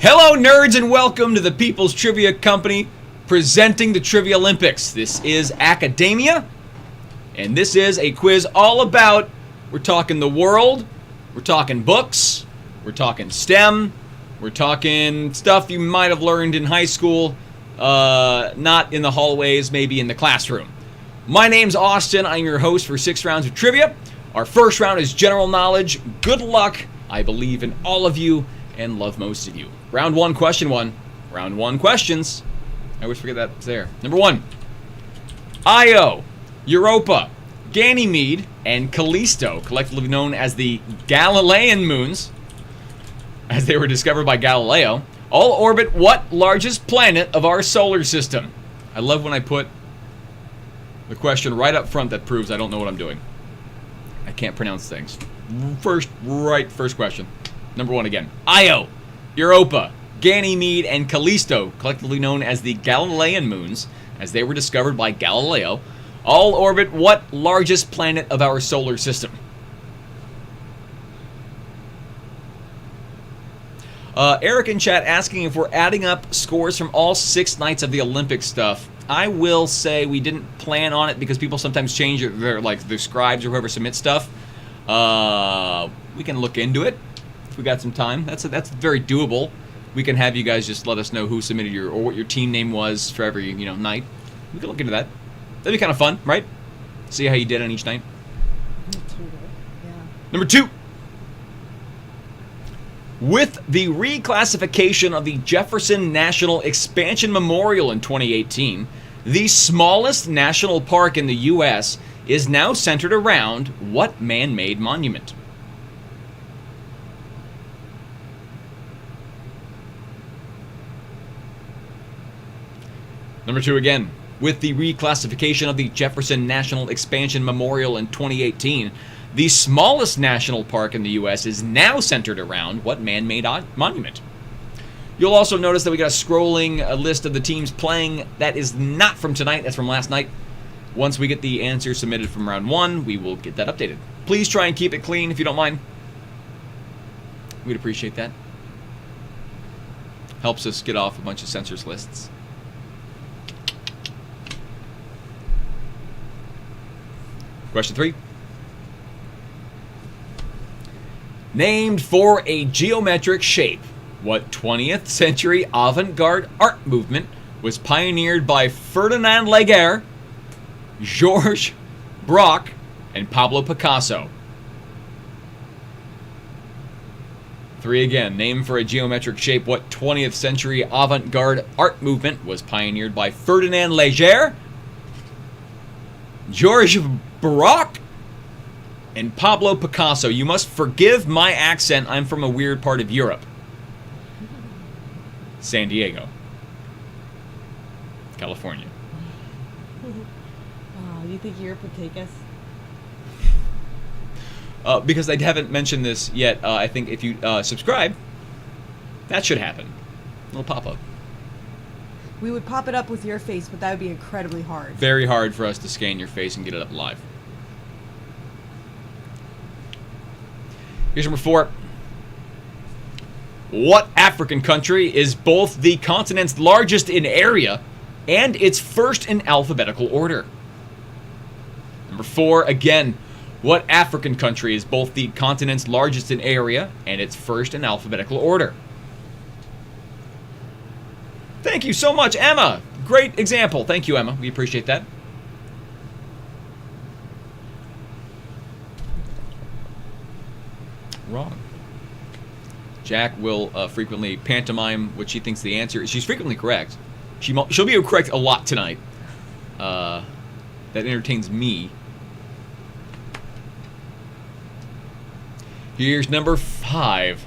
Hello, nerds, and welcome to the People's Trivia Company presenting the Trivia-Lympics. This is Academia, and this is a quiz all about, we're talking the world, we're talking books, we're talking STEM, we're talking stuff you might have learned in high school, not in the hallways, maybe in the classroom. My name's Austin. I'm your host for 6 rounds of trivia. Our first round is general knowledge. Good luck. I believe in all of you and love most of you. Round 1, question 1. Round 1 questions. I always forget that's there. Number 1. Io, Europa, Ganymede, and Callisto, collectively known as the Galilean moons, as they were discovered by Galileo, all orbit what largest planet of our solar system? I love when I put the question right up front that proves I don't know what I'm doing. I can't pronounce things. First question. Number 1 again. Io, Europa, Ganymede, and Callisto, collectively known as the Galilean moons, as they were discovered by Galileo, all orbit what largest planet of our solar system? Eric in chat asking if we're adding up scores from all 6 nights of the Olympic stuff. I will say we didn't plan on it because people sometimes change their scribes or whoever submits stuff. We can look into it if we got some time. That's very doable. We can have you guys just let us know who submitted or what your team name was for every night. We can look into that. That'd be kind of fun, right? See how you did on each night. Yeah. Number 2. With the reclassification of the Jefferson National Expansion Memorial in 2018, the smallest national park in the U.S. is now centered around what man-made monument? Number 2 again. With the reclassification of the Jefferson National Expansion Memorial in 2018, the smallest national park in the U.S. is now centered around what man-made monument? You'll also notice that we got a scrolling list of the teams playing. That is not from tonight. That's from last night. Once we get the answer submitted from round 1, we will get that updated. Please try and keep it clean if you don't mind. We'd appreciate that. Helps us get off a bunch of censors lists. Question 3. Named for a geometric shape, what 20th century avant-garde art movement was pioneered by Ferdinand Laguerre, Georges Braque, and Pablo Picasso? 3 again. Named for a geometric shape, what 20th century avant-garde art movement was pioneered by Ferdinand Laguerre, Georges Braque, and Pablo Picasso. You must forgive my accent. I'm from a weird part of Europe. San Diego, California. Oh, you think Europe would take us? Because I haven't mentioned this yet, I think if you subscribe, that should happen. It'll pop up. We would pop it up with your face, but that would be incredibly hard. Very hard for us to scan your face and get it up live. Here's number 4. What African country is both the continent's largest in area and its first in alphabetical order? Number 4 again. What African country is both the continent's largest in area and its first in alphabetical order? Thank you so much, Emma. Great example. Thank you, Emma. We appreciate that. Wrong. Jack will frequently pantomime what she thinks the answer is. She's frequently correct. She'll be correct a lot tonight. That entertains me. Here's number 5.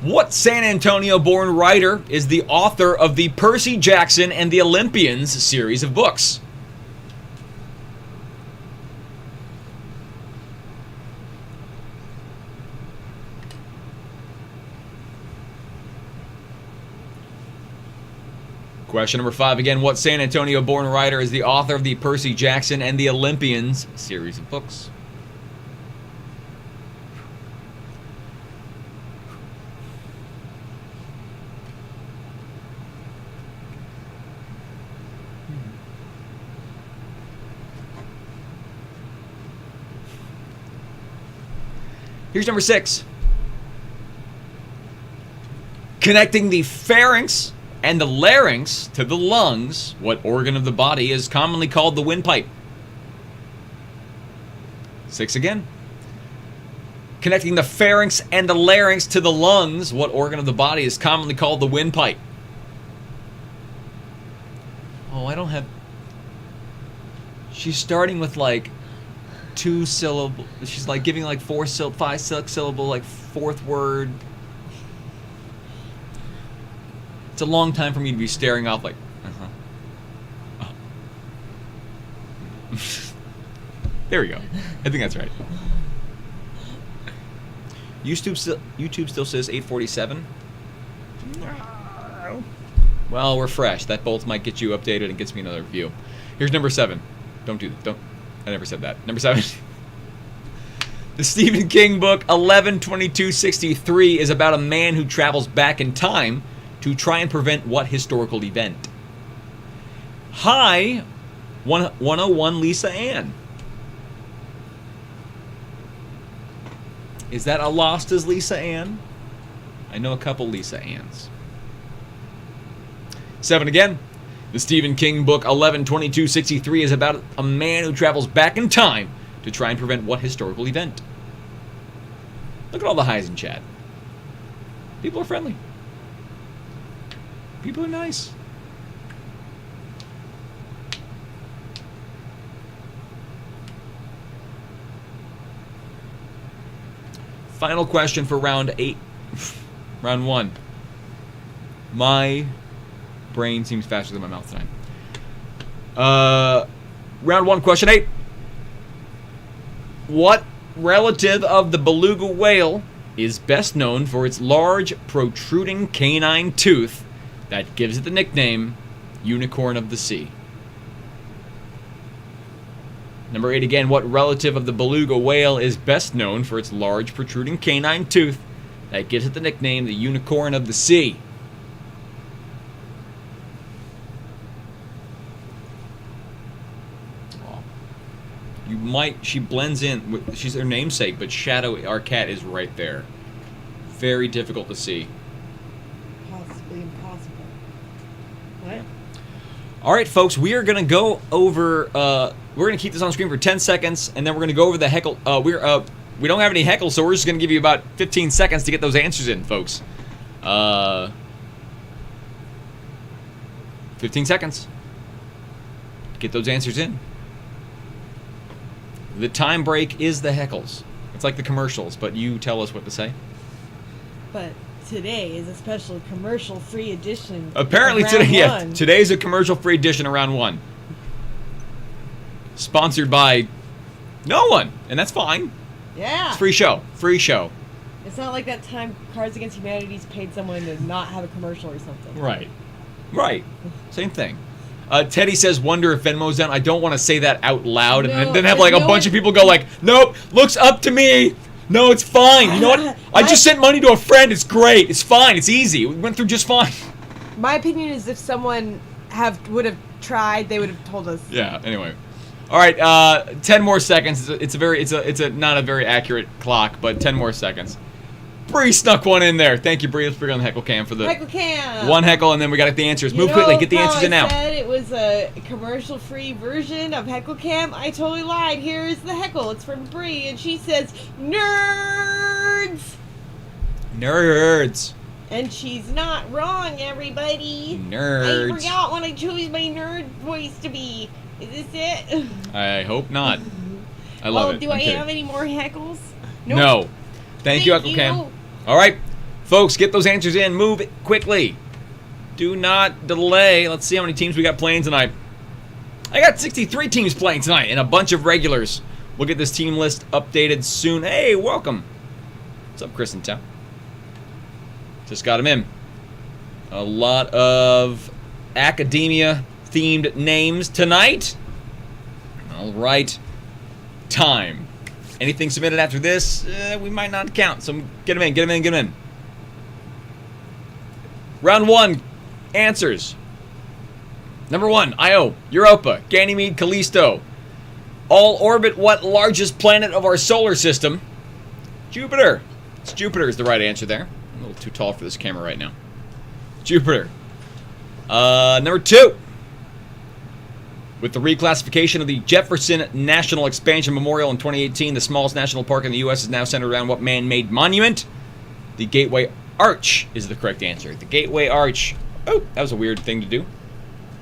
What San Antonio-born writer is the author of the Percy Jackson and the Olympians series of books? Question number 5 again. What San Antonio-born writer is the author of the Percy Jackson and the Olympians series of books? Here's number 6. Connecting the pharynx and the larynx to the lungs, what organ of the body is commonly called the windpipe? 6 again. Connecting the pharynx and the larynx to the lungs, what organ of the body is commonly called the windpipe? Oh, I don't have... She's starting with like 2 syllable. She's like giving like 5, 6 syllable, like 4th word. It's a long time for me to be staring off like, oh. There we go. I think that's right. YouTube still says 8:47. Well, we're fresh. That bolt might get you updated and gets me another view. Here's number 7. Don't. I never said that. Number 7. The Stephen King book 11/22/63 is about a man who travels back in time to try and prevent what historical event? Hi, 101 Lisa Ann. Is that a lost as Lisa Ann? I know a couple Lisa Anns. 7 again. The Stephen King book 11/22/63 is about a man who travels back in time to try and prevent what historical event? Look at all the highs in chat. People are friendly. People are nice. Final question for round 8. Round 1. My brain seems faster than my mouth tonight. Round 1, question 8. What relative of the beluga whale is best known for its large, protruding canine tooth that gives it the nickname Unicorn of the Sea? Number 8 again. What relative of the beluga whale is best known for its large, protruding canine tooth that gives it the nickname the Unicorn of the Sea? You might... She blends in. She's her namesake, but Shadow, our cat, is right there. Very difficult to see. Possibly impossible. What? All right, folks, we are going to go over... we're going to keep this on screen for 10 seconds, and then we're going to go over the heckle... we don't have any heckle, so we're just going to give you about 15 seconds to get those answers in, folks. 15 seconds. Get those answers in. The time break is the heckles. It's like the commercials, but you tell us what to say. But today is a special commercial-free edition. Apparently today, yeah, today's a commercial-free edition of round 1. Sponsored by no one, and that's fine. Yeah. It's free show. Free show. It's not like that time Cards Against Humanity's paid someone to not have a commercial or something. Right. Right. Same thing. Teddy says, wonder if Venmo's down. I don't want to say that out loud and then have like a bunch of people go like, nope, looks up to me. No, it's fine. You know what? I just sent money to a friend. It's great. It's fine. It's easy. We went through just fine. My opinion is if someone would have tried, they would have told us. Yeah, anyway. All right, 10 more seconds. It's a not a very accurate clock, but 10 more seconds. Bree snuck one in there. Thank you, Bree. Let's bring on the heckle cam for the heckle cam. One heckle, and then we got the answers. Move quickly. Get the answers in now. I said it was a commercial-free version of heckle cam. I totally lied. Here is the heckle. It's from Bree, and she says, "Nerds." Nerds. And she's not wrong, everybody. Nerds. I forgot what I chose my nerd voice to be. Is this it? I hope not. I love it. Do I have any more heckles? Nope. No. Thank you, Heckle Cam. All right, folks, get those answers in. Move it quickly. Do not delay. Let's see how many teams we got playing tonight. I got 63 teams playing tonight and a bunch of regulars. We'll get this team list updated soon. Hey, welcome. What's up, Chris and Tim? Just got him in. A lot of academia-themed names tonight. All right. Time. Anything submitted after this, we might not count. So get them in, get them in, get them in. Round 1, answers. Number 1, Io, Europa, Ganymede, Callisto. All orbit what largest planet of our solar system? Jupiter. It's Jupiter is the right answer there. I'm a little too tall for this camera right now. Jupiter. Number 2. With the reclassification of the Jefferson National Expansion Memorial in 2018, the smallest national park in the U.S. is now centered around what man-made monument? The Gateway Arch is the correct answer. The Gateway Arch. Oh, that was a weird thing to do.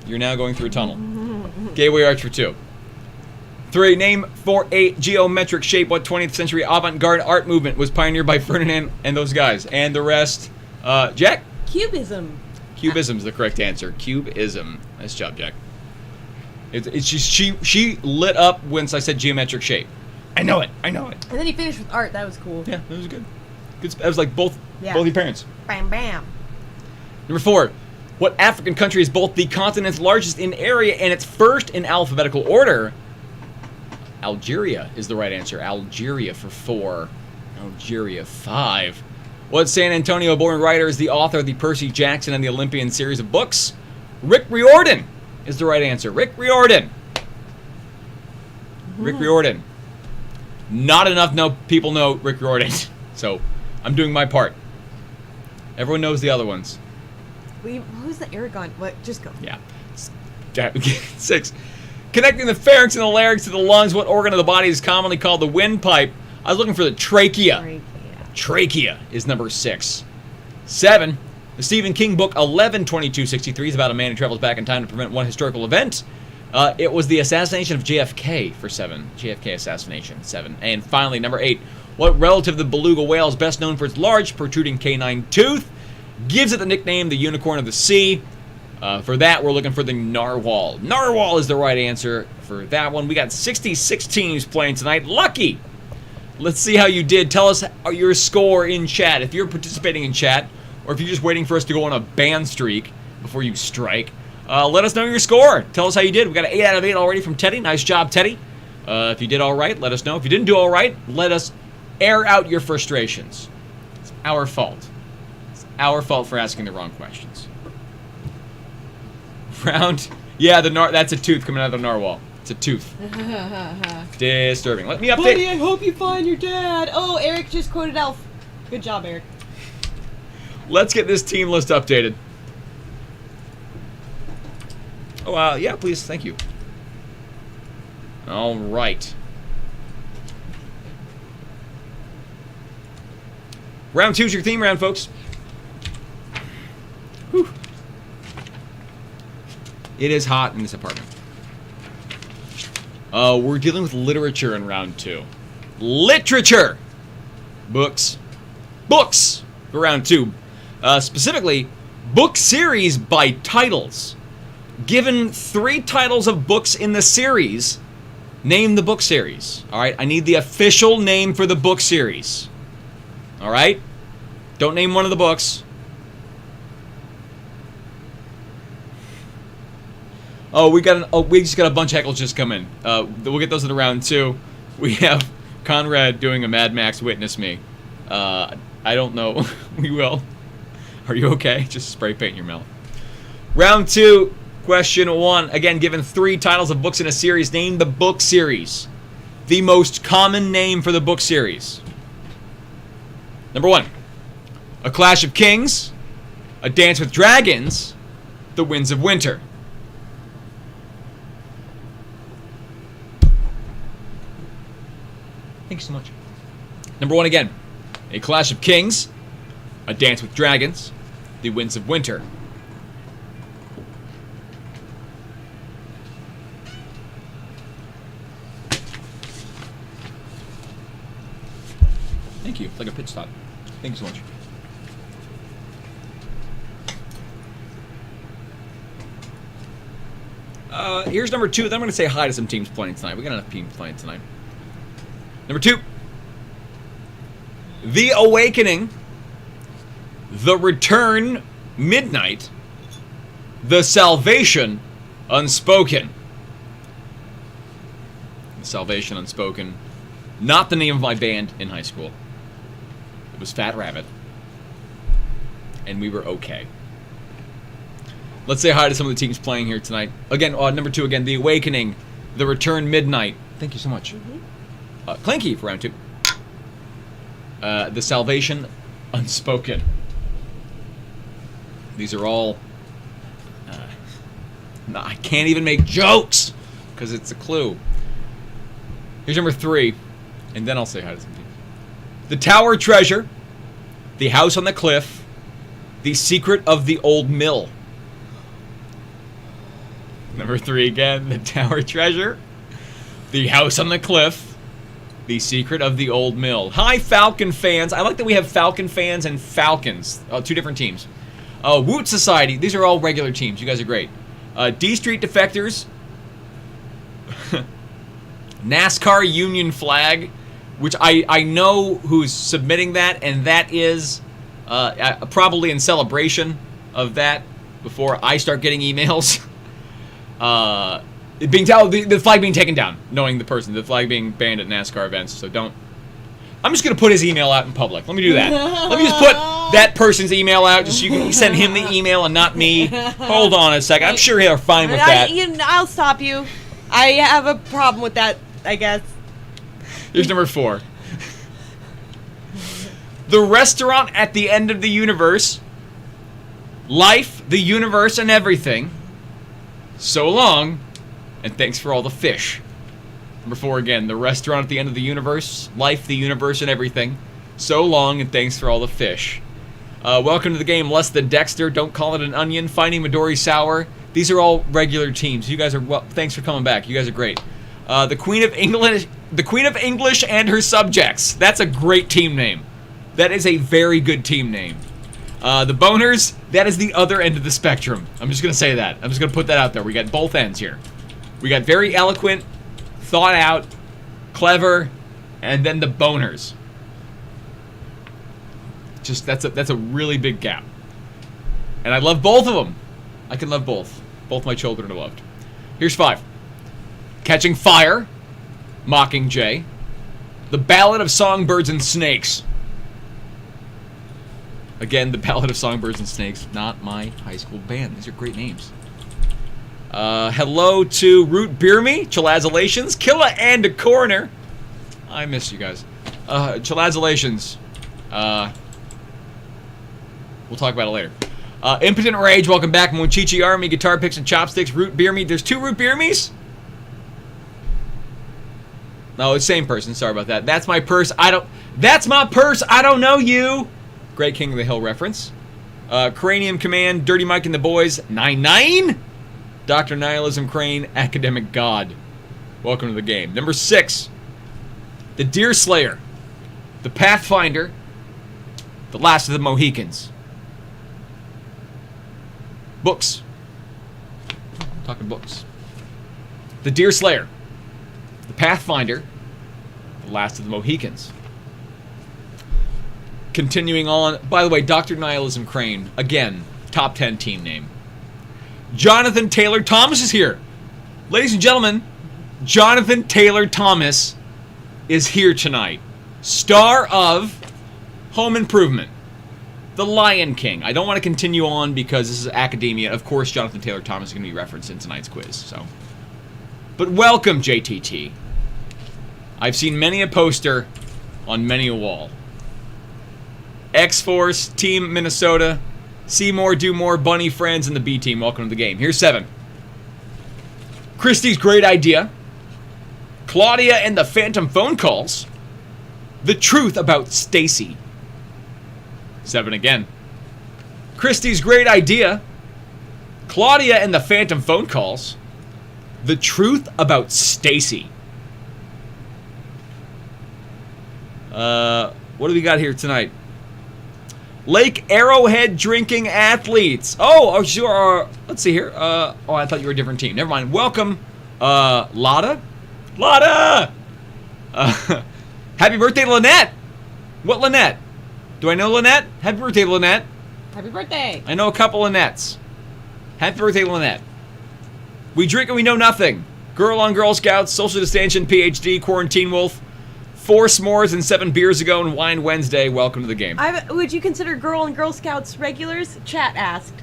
You're now going through a tunnel. Gateway Arch for 2. 3. Name for a geometric shape what 20th century avant-garde art movement was pioneered by Ferdinand and those guys. And the rest. Jack? Cubism. Cubism is the correct answer. Cubism. Nice job, Jack. It's just she lit up once I said geometric shape. I know it. I know it. And then he finished with art. That was cool. Yeah, that was good. Good. That was like both your parents. Bam, bam. Number 4. What African country is both the continent's largest in area and its first in alphabetical order? Algeria is the right answer. Algeria for 4. Algeria 5. What San Antonio-born writer is the author of the Percy Jackson and the Olympian series of books? Rick Riordan is the right answer. Rick Riordan. Rick Riordan. Not enough people know Rick Riordan. So, I'm doing my part. Everyone knows the other ones. Who's the Aragon? What? Just go. Yeah. 6. Connecting the pharynx and the larynx to the lungs, what organ of the body is commonly called the windpipe? I was looking for the trachea. Trachea is number 6. 7. The Stephen King book 11/22/63 is about a man who travels back in time to prevent one historical event. It was the assassination of JFK for 7. JFK assassination, 7. And finally, number 8. What relative of the beluga whale is best known for its large, protruding canine tooth? Gives it the nickname the unicorn of the sea. For that, we're looking for the narwhal. Narwhal is the right answer for that one. We got 66 teams playing tonight. Lucky! Let's see how you did. Tell us your score in chat. If you're participating in chat, or if you're just waiting for us to go on a ban streak before you strike, let us know your score. Tell us how you did. We got an 8 out of 8 already from Teddy. Nice job, Teddy. If you did all right, let us know. If you didn't do all right, let us air out your frustrations. It's our fault. It's our fault for asking the wrong questions. Round. Yeah, that's a tooth coming out of the narwhal. It's a tooth. Disturbing. Let me update. Buddy, I hope you find your dad. Oh, Eric just quoted Elf. Good job, Eric. Let's get this team list updated. Oh, yeah, please. Thank you. All right. Round 2 is your theme round, folks. Whew. It is hot in this apartment. We're dealing with literature in round 2. Literature! Books. Books for round 2. Specifically, book series by titles. Given 3 titles of books in the series, name the book series. Alright, I need the official name for the book series. Alright? Don't name one of the books. Oh, we just got a bunch of heckles just come in. We'll get those in round 2. We have Conrad doing a Mad Max Witness Me. I don't know. We will. Are you okay? Just spray paint in your mouth. Round 2, question 1. Again, given 3 titles of books in a series, name the book series. The most common name for the book series. Number 1. A Clash of Kings. A Dance with Dragons. The Winds of Winter. Thank you so much. Number 1 again. A Clash of Kings. A Dance with Dragons. The Winds of Winter. Thank you. It's like a pitch stop. Thank you so much. Here's number 2. Then I'm going to say hi to some teams playing tonight. We got enough teams playing tonight. Number 2. The Awakening. The Return, Midnight. The Salvation, Unspoken. The Salvation, Unspoken. Not the name of my band in high school. It was Fat Rabbit. And we were okay. Let's say hi to some of the teams playing here tonight. Again, number 2 again. The Awakening. The Return, Midnight. Thank you so much. Clanky for round 2. The Salvation Unspoken. These are all... no, I can't even make jokes because it's a clue. Here's number 3, and then I'll say hi to some teams. The Tower Treasure, The House on the Cliff, The Secret of the Old Mill. Number 3 again, The Tower Treasure, The House on the Cliff, The Secret of the Old Mill. Hi, Falcon fans. I like that we have Falcon fans and Falcons. 2 different teams. Woot Society. These are all regular teams. You guys are great. D Street Defectors. NASCAR Union Flag, which I know who's submitting that, and that is probably in celebration of that before I start getting emails. The flag being taken down, knowing the person, the flag being banned at NASCAR events. So don't. I'm just gonna put his email out in public. Let me do that. Let me just put that person's email out, just so you can send him the email and not me. Hold on a second. I'm sure they're fine with that. I'll stop you. I have a problem with that, I guess. Here's number 4. The Restaurant at the End of the Universe. Life, the Universe, and Everything. So long, and thanks for all the fish. Number 4 again. The Restaurant at the End of the Universe. Life, the Universe, and Everything. So long, and thanks for all the fish. Welcome to the game, Less Than Dexter. Don't Call It an Onion. Finding Midori Sour. These are all regular teams. You guys are well. Thanks for coming back. You guys are great. The Queen of English and Her Subjects. That's a great team name. That is a very good team name. The Boners. That is the other end of the spectrum. I'm just gonna say that. I'm just gonna put that out there. We got both ends here. We got very eloquent, thought out, clever, and then the Boners. Just that's a really big gap. And I love both of them. I can love both. Both my children are loved. Here's 5. Catching Fire, Mockingjay, The Ballad of Songbirds and Snakes. Again, The Ballad of Songbirds and Snakes, not my high school band. These are great names. Hello to Root Beer Me, Chilazolations, Killa and a Coroner. I miss you guys. Chilazolations. We'll talk about it later. Impotent Rage, welcome back. Monchichi Army, Guitar Picks and Chopsticks, Root Beer Me. There's 2 Root Beer Me's? No, it's same person. Sorry about that. That's my purse. That's my purse. I don't know you. Great King of the Hill reference. Cranium Command, Dirty Mike and the Boys, 9-9. Dr. Nihilism Crane, Academic God. Welcome to the game. Number 6. The Deer Slayer. The Pathfinder. The Last of the Mohicans. Books. Talking books. The Deer Slayer. The Pathfinder. The Last of the Mohicans. Continuing on. By the way, Dr. Nihilism Crane. Again, top 10 team name. Jonathan Taylor Thomas is here. Ladies and gentlemen, Jonathan Taylor Thomas is here tonight. Star of Home Improvement. The Lion King. I don't want to continue on because this is academia. Of course, Jonathan Taylor Thomas is going to be referenced in tonight's quiz. So, but welcome, JTT. I've seen many a poster on many a wall. X-Force, Team Minnesota, See More, Do More, Bunny Friends, and the B Team. Welcome to the game. Here's 7. Christie's Great Idea. Claudia and the Phantom Phone Calls. The Truth About Stacy. 7 again. Christie's Great Idea. Claudia and the Phantom Phone Calls. The Truth About Stacy. What do we got here tonight? Lake Arrowhead Drinking Athletes. Oh, sure. Let's see here. Oh, I thought you were a different team. Never mind. Welcome, Lotta. Lotta! Happy birthday, Lynette. What Lynette? Do I know Lynette? Happy birthday, Lynette. Happy birthday. I know a couple Lynnettes. Happy birthday, Lynette. We drink and we know nothing. Girl on Girl Scouts, Social Distension, PhD, Quarantine Wolf, 4 s'mores and 7 beers ago, and Wine Wednesday. Welcome to the game. Would you consider Girl and Girl Scouts regulars? Chat asked.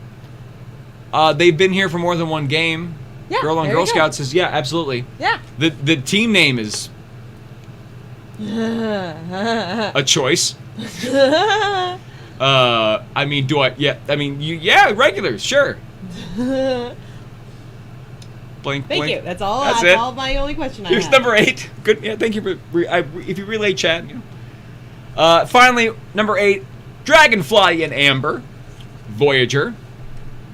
They've been here for more than one game. Yeah, Girl on Girl Scouts is, yeah, absolutely. Yeah. The team name is a choice. I mean, do I? Yeah, I mean, yeah, regulars, sure. Blink, Thank blink. you. That's all. That's That's it. all my only question I Here's have. number 8. Good. Yeah, thank you for. If you relay chat. You know. Finally, number 8, Dragonfly in Amber, Voyager,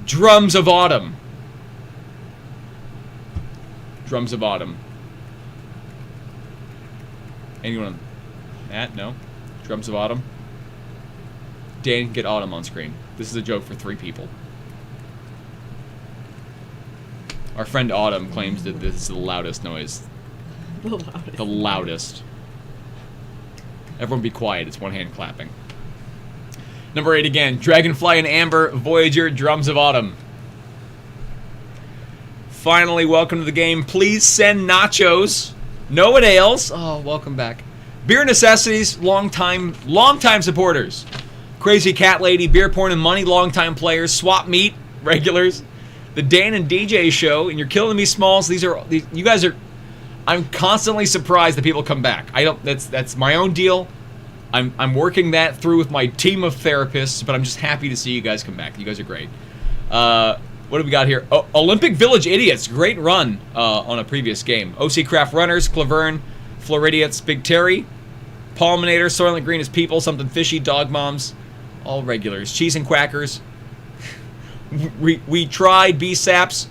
Drums of Autumn. Drums of Autumn. Anyone? Matt? No. Drums of Autumn. Dan, get Autumn on screen. This is a joke for 3 people. Our friend Autumn claims that this is the loudest noise. The loudest. The loudest. Everyone be quiet. It's one hand clapping. Number 8 again. Dragonfly in Amber, Voyager, Drums of Autumn. Finally, welcome to the game. Please send nachos. No one ales. Oh, welcome back. Beer Necessities, long-time supporters. Crazy Cat Lady, Beer Porn and Money, long-time players. Swap Meat, regulars. The Dan and DJ Show, and You're Killing Me Smalls. You guys are. I'm constantly surprised that people come back. That's my own deal. I'm working that through with my team of therapists, but I'm just happy to see you guys come back. You guys are great. What do we got here? Olympic Village Idiots, great run on a previous game. OC Craft Runners, Claverne, Floridiots, Big Terry, Palminator, Soylent Green is People, Something Fishy, Dog Moms, all regulars. Cheese and Quackers. We tried BSAPs.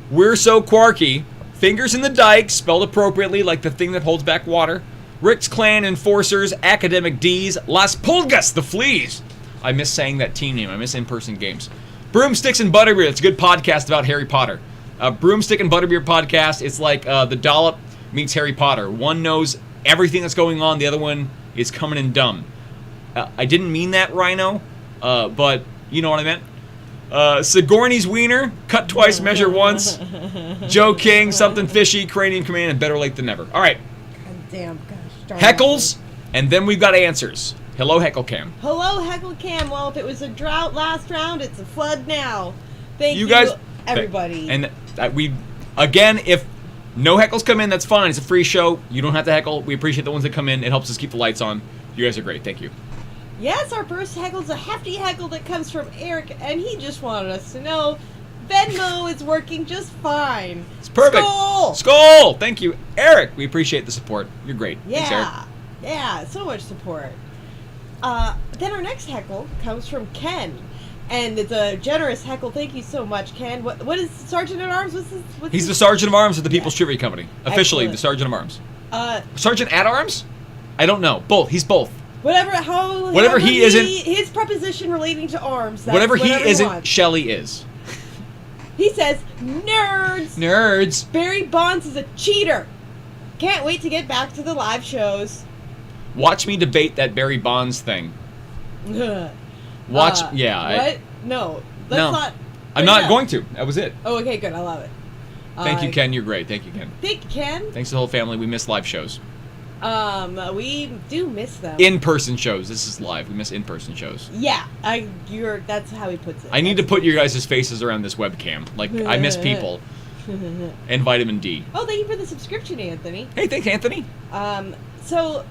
We're so quirky. Fingers in the Dike, spelled appropriately like the thing that holds back water. Rick's Clan Enforcers, Academic D's, Las Pulgas, the Fleas. I miss saying that team name. I miss in-person games. Broomsticks and Butterbeer. It's a good podcast about Harry Potter. Broomstick and Butterbeer podcast. It's like the Dollop meets Harry Potter. One knows everything that's going on. The other one is coming in dumb. I didn't mean that, Rhino, but you know what I meant. Sigourney's Wiener, Cut Twice, Measure Once. Joe King, Something Fishy, Cranium Command, and Better Late Than Never. All right. God damn, gosh. darn Heckles, and then we've got answers. Hello, Heckle Cam. Hello, Heckle Cam. Well, if it was a drought last round, it's a flood now. Thank you, guys, everybody. And again, if no heckles come in, that's fine. It's a free show. You don't have to heckle. We appreciate the ones that come in. It helps us keep the lights on. You guys are great. Thank you. Yes, our first heckle is a hefty heckle that comes from Eric, and he just wanted us to know Venmo is working just fine. It's perfect. Skull! Skull! Thank you, Eric. We appreciate the support. You're great. Yeah. Thanks, Eric. Yeah, so much support. Then our next heckle comes from Ken, and it's a generous heckle. Thank you so much, Ken. What is Sergeant at Arms? He's the Sergeant of Arms of the People's Trivia Company. Officially, Excellent. the Sergeant of Arms. Sergeant Sergeant at Arms? I don't know. Both. He's both. Whatever he isn't, his preposition relating to arms. That's whatever he isn't, wants. Shelley is. He says, nerds. Nerds. Barry Bonds is a cheater. Can't wait to get back to the live shows. Watch me debate that Barry Bonds thing. Watch. Yeah. What? No. Let's No. not. I'm not going to. That was it. Oh, okay, good. I love it. Thank you, Ken. You're great. Thank you, Ken. Thank you, Ken. Thanks to the whole family. We miss live shows. We do miss them. In-person shows. This is live. We miss in-person shows. Yeah, that's how he puts it. I need to put your guys' faces around this webcam. Like, I miss people. And vitamin D. Oh, thank you for the subscription, Anthony. Hey, thanks, Anthony. So,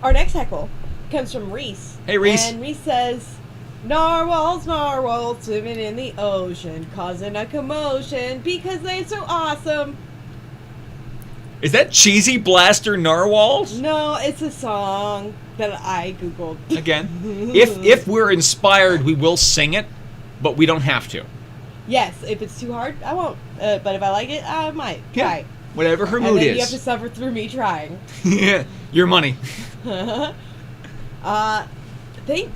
our next heckle comes from Reese. Hey, Reese. And Reese says, narwhals swimming in the ocean, causing a commotion because they're so awesome. Is that Cheesy Blaster Narwhals? No, it's a song that I googled. Again, if we're inspired, we will sing it, but we don't have to. Yes, if it's too hard, I won't. But if I like it, I might try. Yeah, whatever her And mood then is. you have to suffer through me trying. Yeah, your money.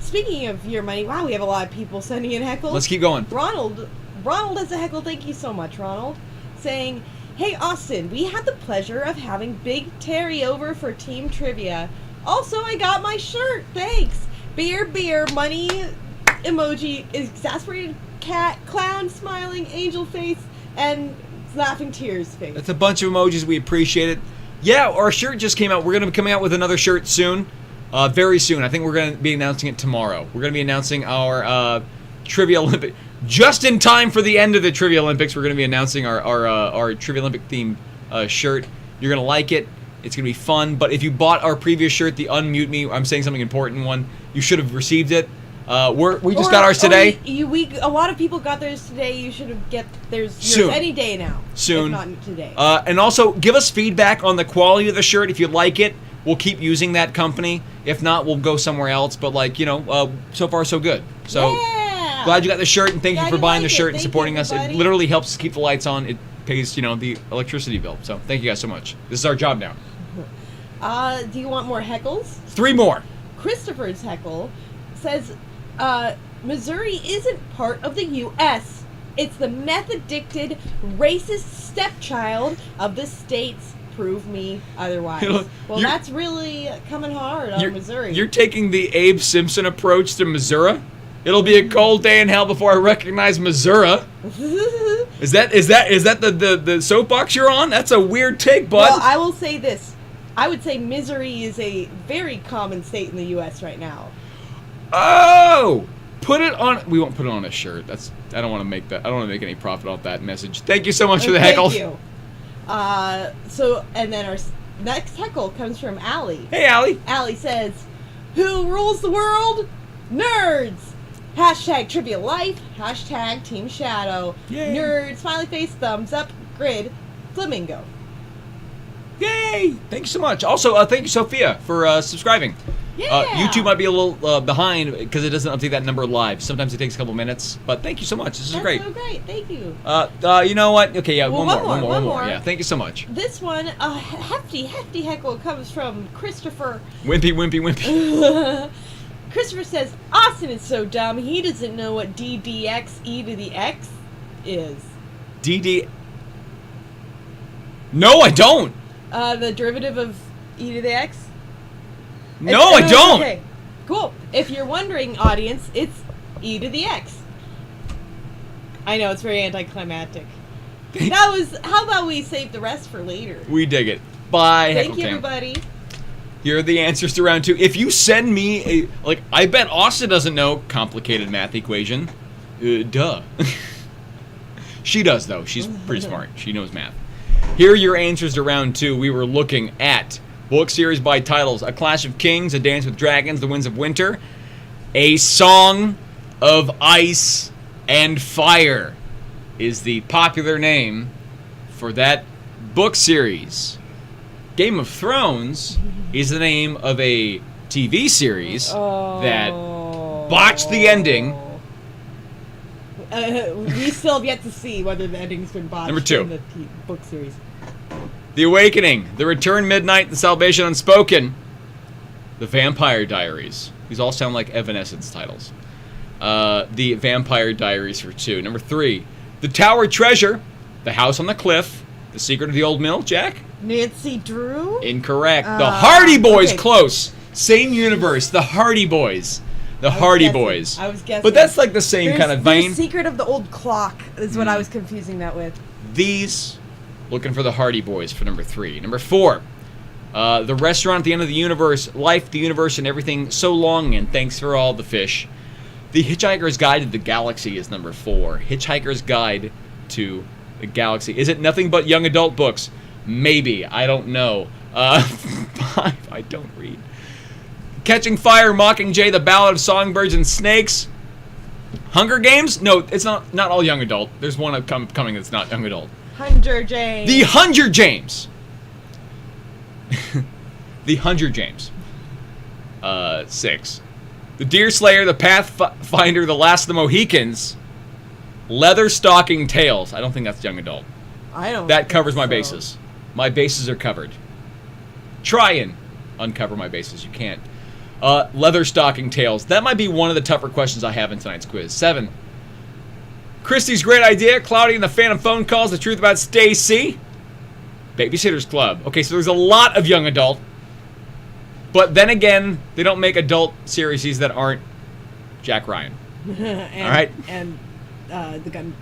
Speaking of your money, wow, we have a lot of people sending in heckles. Let's keep going. Ronald has a heckle. Thank you so much, Ronald. Saying, hey, Austin, we had the pleasure of having Big Terry over for team trivia. Also, I got my shirt. Thanks. Beer, money, emoji, exasperated cat, clown, smiling, angel face, and laughing tears face. That's a bunch of emojis. We appreciate it. Yeah, our shirt just came out. We're going to be coming out with another shirt soon. Very soon. I think we're going to be announcing it tomorrow. We're going to be announcing our Trivia-Lympics. Just in time for the end of the Trivia-Lympics, we're going to be announcing our Trivia-Lympic themed shirt. You're going to like it. It's going to be fun. But if you bought our previous shirt, the Unmute Me, I'm saying something important one, you should have received it. We just got ours today. A lot of people got theirs today. You should have get yours Soon. any day now. Soon. If not today. And also, give us feedback on the quality of the shirt. If you like it, we'll keep using that company. If not, we'll go somewhere else. But, so far, so good. So, yeah. glad you got the shirt, and thank you for buying the shirt and Thank supporting you, us. It everybody. literally helps us keep the lights on. It pays, the electricity bill. So, thank you guys so much. This is our job now. Do you want more heckles? 3 more. Christopher's heckle says, Missouri isn't part of the U.S. It's the meth-addicted, racist stepchild of the states. Prove me otherwise. Well, that's really coming hard on Missouri. You're taking the Abe Simpson approach to Missouri? It'll be a cold day in hell before I recognize Missouri. Is that the soapbox you're on? That's a weird take, bud. Well, I will say this. I would say Missouri is a very common state in the U.S. right now. Oh! Put it on. We won't put it on a shirt. I don't want to make that. I don't want to make any profit off that message. Thank you so much for the heckle. Thank you. And then our next heckle comes from Allie. Hey, Allie. Allie says, "Who rules the world? Nerds. Hashtag Trivia Life. Hashtag Team Shadow. Yay. Nerds. Smiley face. Thumbs up. Grid. Flamingo." Yay! Thank you so much. Also, thank you, Sophia, for subscribing. Yeah. YouTube might be a little behind because it doesn't update that number live. Sometimes it takes a couple minutes, but thank you so much. This is great. So great. Thank you. You know what? Okay, yeah, Well, one more. Yeah, thank you so much. This one, a hefty heckle comes from Christopher. Wimpy. Christopher says, Austin is so dumb, he doesn't know what DDX e to the X is. DD. No, I don't. The derivative of e to the X? No, I don't. Okay, cool. If you're wondering, audience, it's e to the X. I know, it's very anticlimactic. How about we save the rest for later? We dig it. Bye. Thank you, everybody. Here are the answers to round 2. If you send me I bet Austin doesn't know complicated math equation. Duh. She does, though. She's pretty smart. She knows math. Here are your answers to round 2. We were looking at book series by titles: A Clash of Kings, A Dance with Dragons, The Winds of Winter, A Song of Ice and Fire is the popular name for that book series. Game of Thrones is the name of a TV series that botched the ending. We still have yet to see whether the ending's been botched Number 2. in the book series. The Awakening, The Return, Midnight, The Salvation Unspoken, The Vampire Diaries. These all sound like Evanescence titles. The Vampire Diaries for 2. Number 3, The Tower Treasure, The House on the Cliff, The Secret of the Old Mill, Jack? Nancy Drew? Incorrect. The Hardy Boys, okay. Close. Same universe, The Hardy Boys. The Hardy Boys. I was guessing. But that's like the same kind of vein. The Secret of the Old Clock is what I was confusing that with. These, looking for the Hardy Boys for number 3. Number 4, The Restaurant at the End of the Universe, Life, the Universe, and Everything So Long, and Thanks for All the Fish. The Hitchhiker's Guide to the Galaxy is number 4. Hitchhiker's Guide to the Galaxy. Is it nothing but young adult books? Maybe. I don't know. 5, I don't read. Catching Fire, Mockingjay, The Ballad of Songbirds and Snakes. Hunger Games? No, it's not all young adult. There's one coming that's not young adult. Hunger James. The Hunger James. The Hunger James. 6. The Deerslayer, The Pathfinder, The Last of the Mohicans. Leather Stocking Tales. I don't think that's young adult. I don't. That covers my so. bases. My bases are covered. Try and uncover my bases. You can't. Leather Stocking Tales. That might be one of the tougher questions I have in tonight's quiz. 7. Christie's Great Idea, Cloudy and the Phantom Phone Calls, The Truth About Stacy. Babysitter's Club. Okay, so there's a lot of young adult. But then again, they don't make adult series that aren't Jack Ryan. And, all right? And the gun...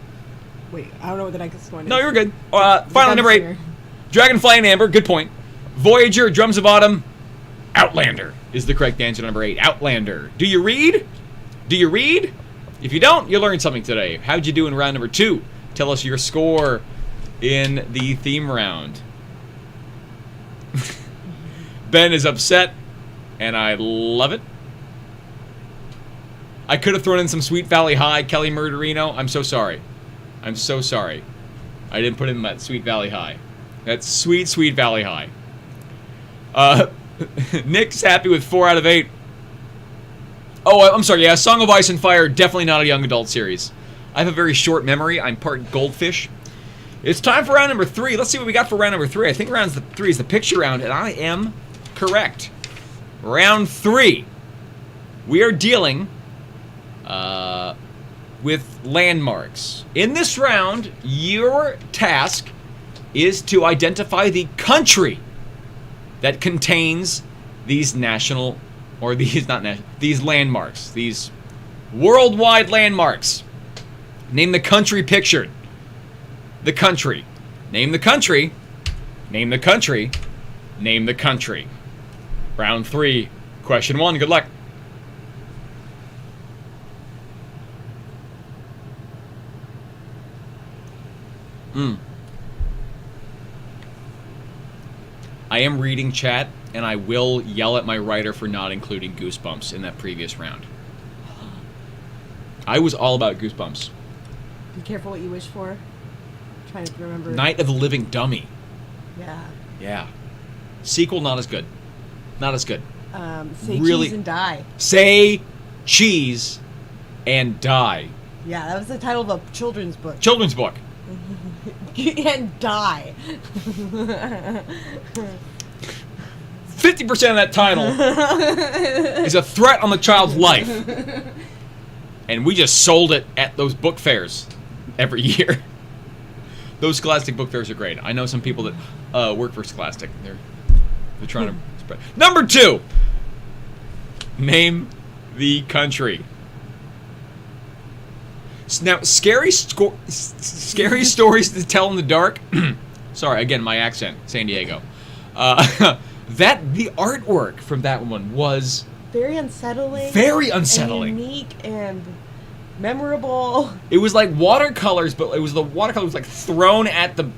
Wait, I don't know what the next one is. No, you're good. Finally, number 8. Dragonfly and Amber, good point. Voyager, Drums of Autumn, Outlander is the correct answer, number 8. Outlander. Do you read? Do you read? If you don't, you learned something today. How'd you do in round number 2? Tell us your score in the theme round. Ben is upset, and I love it. I could have thrown in some Sweet Valley High, Kelly Murderino. I'm so sorry. I'm so sorry. I didn't put in that Sweet Valley High. That's Sweet, Sweet Valley High. Nick's happy with 4 out of 8. Oh, I'm sorry. Yeah, Song of Ice and Fire, definitely not a young adult series. I have a very short memory. I'm part goldfish. It's time for round number 3. Let's see what we got for round number 3. I think round 3 is the picture round, and I am correct. Round 3. We are dealing with landmarks. In this round, your task is to identify the country that contains these national, or these not national, these landmarks, these worldwide landmarks. Name the country pictured. The country. Name the country. Name the country. Name the country. Round 3. Question 1. Good luck. I am reading chat, and I will yell at my writer for not including Goosebumps in that previous round. I was all about Goosebumps. Be careful what you wish for. I'm trying to remember. Night of the Living Dummy. Yeah. Yeah. Sequel, not as good. Not as good. Say Really- cheese and die. Say cheese and die. Yeah, that was the title of a children's book. Children's book. And die. 50% of that title is a threat on the child's life. And we just sold it at those book fairs every year. Those Scholastic book fairs are great. I know some people that work for Scholastic. They're trying to spread. Number 2. Name the country. Now, scary stories to tell in the dark. Sorry, again, my accent, San Diego. The artwork from that one was Very unsettling. very unsettling. And unique and memorable. It was like watercolors, but it was the watercolors like thrown at the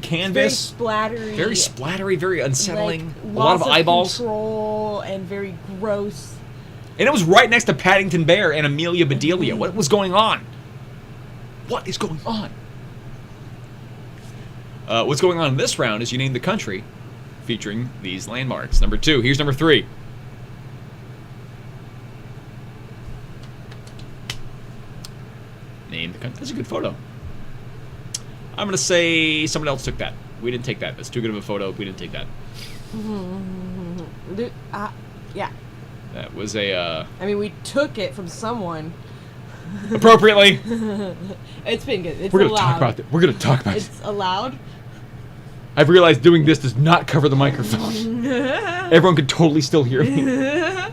canvas. Very splattery. Very unsettling. Like, A lot of loss eyeballs. Control and very gross. And it was right next to Paddington Bear and Amelia Bedelia. What was going on? What is going on? What's going on in this round is you name the country featuring these landmarks. Number 2. Here's number 3. Name the country. That's a good photo. I'm going to say someone else took that. We didn't take that. That's too good of a photo. We didn't take that. Yeah. That was a... I mean, we took it from someone. appropriately. It's been good. It's We're going to allowed. talk about it. We're going to talk about it. It's allowed. I've realized doing this does not cover the microphone. Everyone could totally still hear me.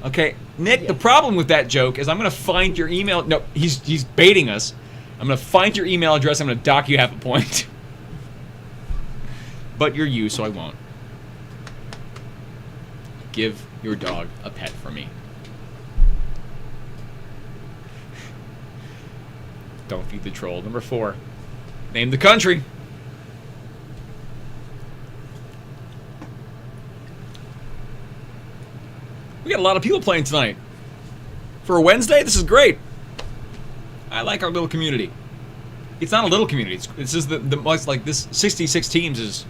Okay, Nick, the problem with that joke is I'm going to find your email. No, he's baiting us. I'm going to find your email address. I'm going to dock you half a point. But you're you, so I won't. Give your dog a pet for me. Don't feed the troll. Number 4. Name the country. We got a lot of people playing tonight. For a Wednesday, this is great. I like our little community. It's not a little community. It's just like this 66 teams is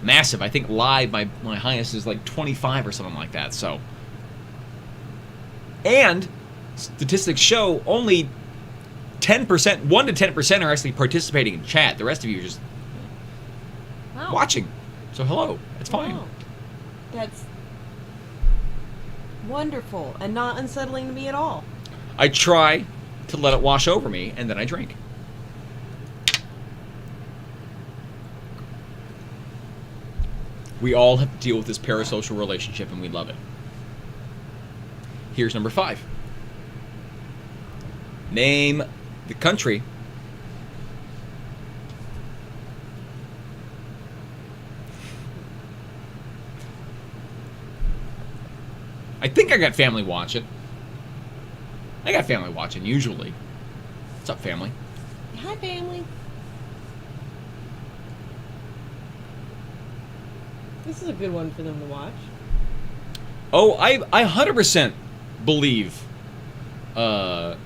massive. I think live my highest is like 25 or something like that. So, and statistics show only 10%, 1 to 10% are actually participating in chat. The rest of you are just watching. So hello, it's fine. Wow. That's wonderful and not unsettling to me at all. I try to let it wash over me, and then I drink. We all have to deal with this parasocial relationship, and we love it. Here's number 5. Name the country I think I got family watching. I got family watching, usually. What's up, family? Hi, family. This is a good one for them to watch. Oh, I 100% believe that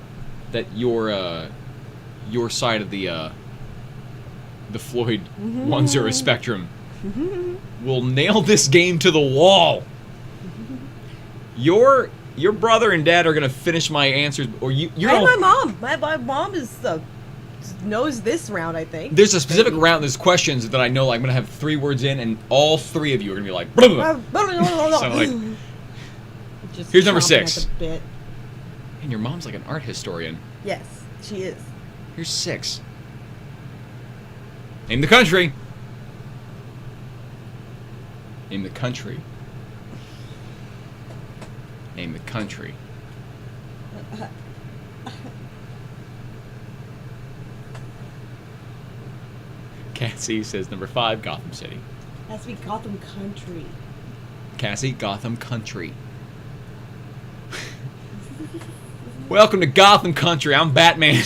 your side of the Floyd 1-0 spectrum will nail this game to the wall. Your brother and dad are gonna finish my answers, or you're And gonna, my mom. My mom is knows this round, I think. There's a specific round. There's questions that I know. Like, I'm gonna have 3 words in, and all 3 of you are gonna be like, blah, blah, blah. So, like, Just here's number chomping 6. at the bit. And your mom's like an art historian. Yes, she is. Here's 6. Name the country. Name the country. Name the country. Cassie says number 5, Gotham City. Has to be Gotham Country. Cassie, Gotham Country. Welcome to Gotham Country. I'm Batman.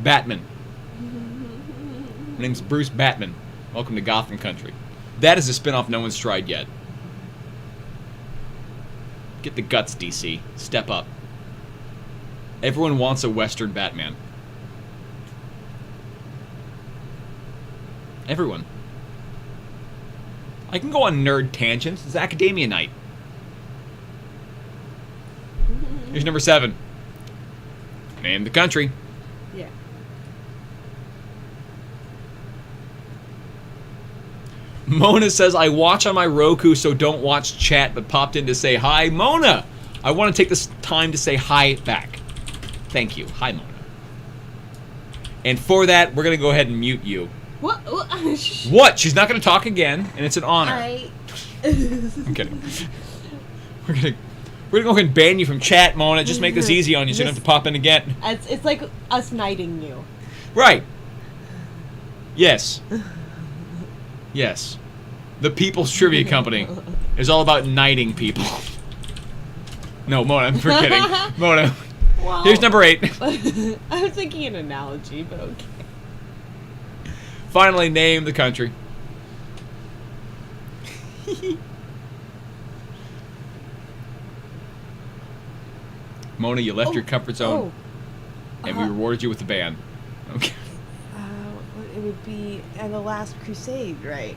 Batman. My name's Bruce Batman. Welcome to Gotham Country. That is a spinoff no one's tried yet. Get the guts, DC. Step up. Everyone wants a Western Batman. Everyone. I can go on nerd tangents. It's Academia Night. Here's number 7. Name the country. Yeah. Mona says, I watch on my Roku, so don't watch chat, but popped in to say hi. Mona! I want to take this time to say hi back. Thank you. Hi, Mona. And for that, we're going to go ahead and mute you. What? What? She's not going to talk again, and it's an honor. I'm kidding. We're gonna go ahead and ban you from chat, Mona. Just make this easy on you so you don't have to pop in again. It's like us knighting you. Right. Yes. Yes. The People's Trivia Company is all about knighting people. No, Mona, I'm forgetting. Mona. Well, Here's number 8. I was thinking an analogy, but okay. Finally, name the country. Mona, you left your comfort zone, and we rewarded you with the ban. Okay. It would be The Last Crusade, right?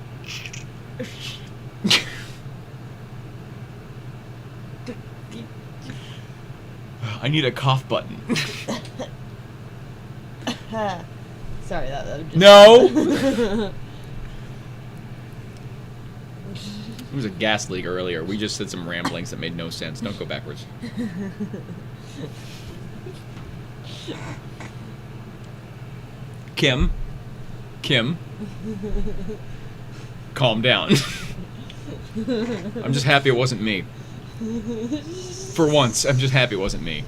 I need a cough button. Sorry, that just... No! It was a gas leak earlier. We just said some ramblings that made no sense. Don't go backwards. Kim. Calm down. I'm just happy it wasn't me. For once, I'm just happy it wasn't me.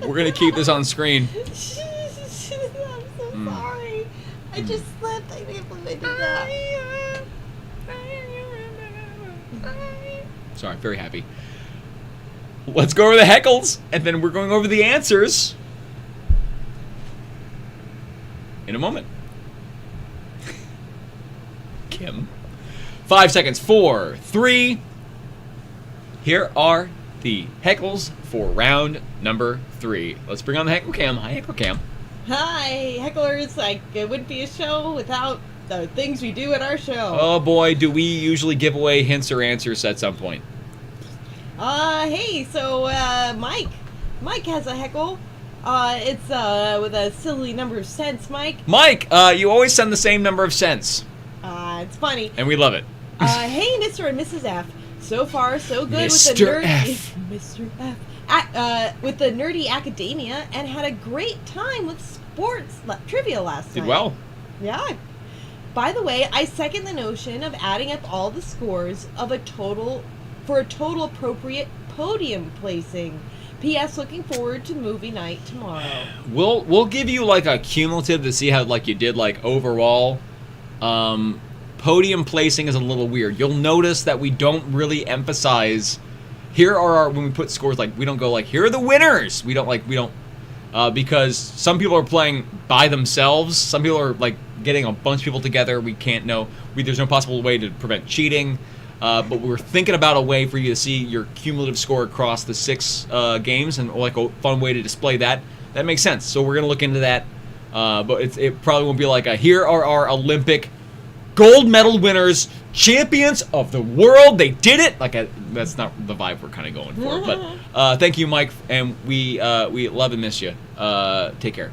We're gonna keep this on screen. I'm so sorry. I just slept. I can't believe I did that. Sorry, I'm very happy. Let's go over the heckles, and then we're going over the answers in a moment. Kim. 5 seconds. 4, 3. Here are the heckles for round number 3. Let's bring on the heckle cam. Hi, heckle cam. Hi, hecklers. It wouldn't be a show without the things we do at our show. Oh boy, do we usually give away hints or answers at some point. Hey, so, Mike has a heckle. It's, with a silly number of cents, Mike. Mike, you always send the same number of cents. It's funny. And we love it. Hey, Mr. and Mrs. F. So far, so good Mr. with the nerdy... F. Mr. F. With the nerdy academia, and had a great time with sports trivia last night. Did well. Yeah. By the way, I second the notion of adding up all the scores of a total appropriate podium placing. P.S. Looking forward to movie night tomorrow. We'll give you like a cumulative to see how like you did like overall. Podium placing is a little weird. You'll notice that we don't really emphasize. Here are our, when we put scores, like we don't go like here are the winners. We don't because some people are playing by themselves. Some people are like getting a bunch of people together. We can't know. There's no possible way to prevent cheating. But we're thinking about a way for you to see your cumulative score across the 6 games, and like a fun way to display that. That makes sense. So we're gonna look into that. But it probably won't be like here are our Olympic gold medal winners, champions of the world. They did it. That's not the vibe we're kind of going for. But thank you, Mike, and we love and miss you. Take care.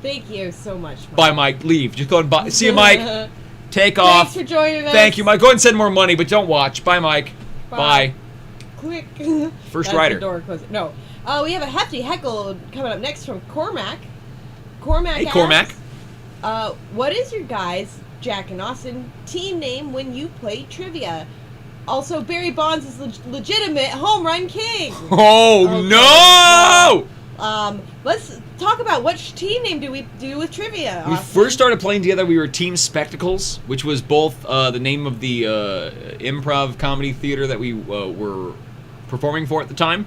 Thank you so much, Mike. Bye, Mike. Leave. Just go and bye. See you, Mike. Take off. Thanks for joining us. Thank you, Mike. Go ahead and send more money, but don't watch. Bye, Mike. Bye. Quick. First That's rider. The door closing. No. We have a hefty heckle coming up next from Cormac. Cormac Hey, asks, Cormac. what is your guys', Jack and Austin, team name when you play trivia? Also, Barry Bonds is legitimate home run king. Oh, Okay, no! Let's talk about which team name do we do with trivia, We Austin? first started playing together, we were Team Spectacles, which was both the name of the improv comedy theater that we were performing for at the time.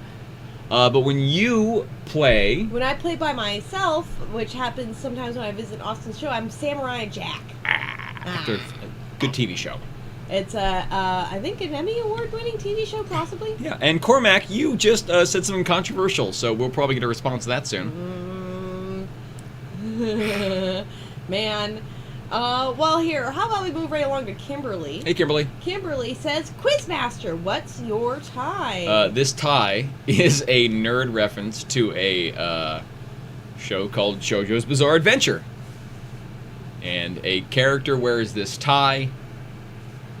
But when you play... When I play by myself, which happens sometimes when I visit Austin's show, I'm Samurai Jack. Good TV show. It's I think an Emmy Award-winning TV show, possibly. Yeah, and Cormac, you just said something controversial, so we'll probably get a response to that soon. Man. Well, here, how about we move right along to Kimberly? Hey, Kimberly. Kimberly says, Quizmaster, what's your tie? This tie is a nerd reference to a show called JoJo's Bizarre Adventure. And a character wears this tie,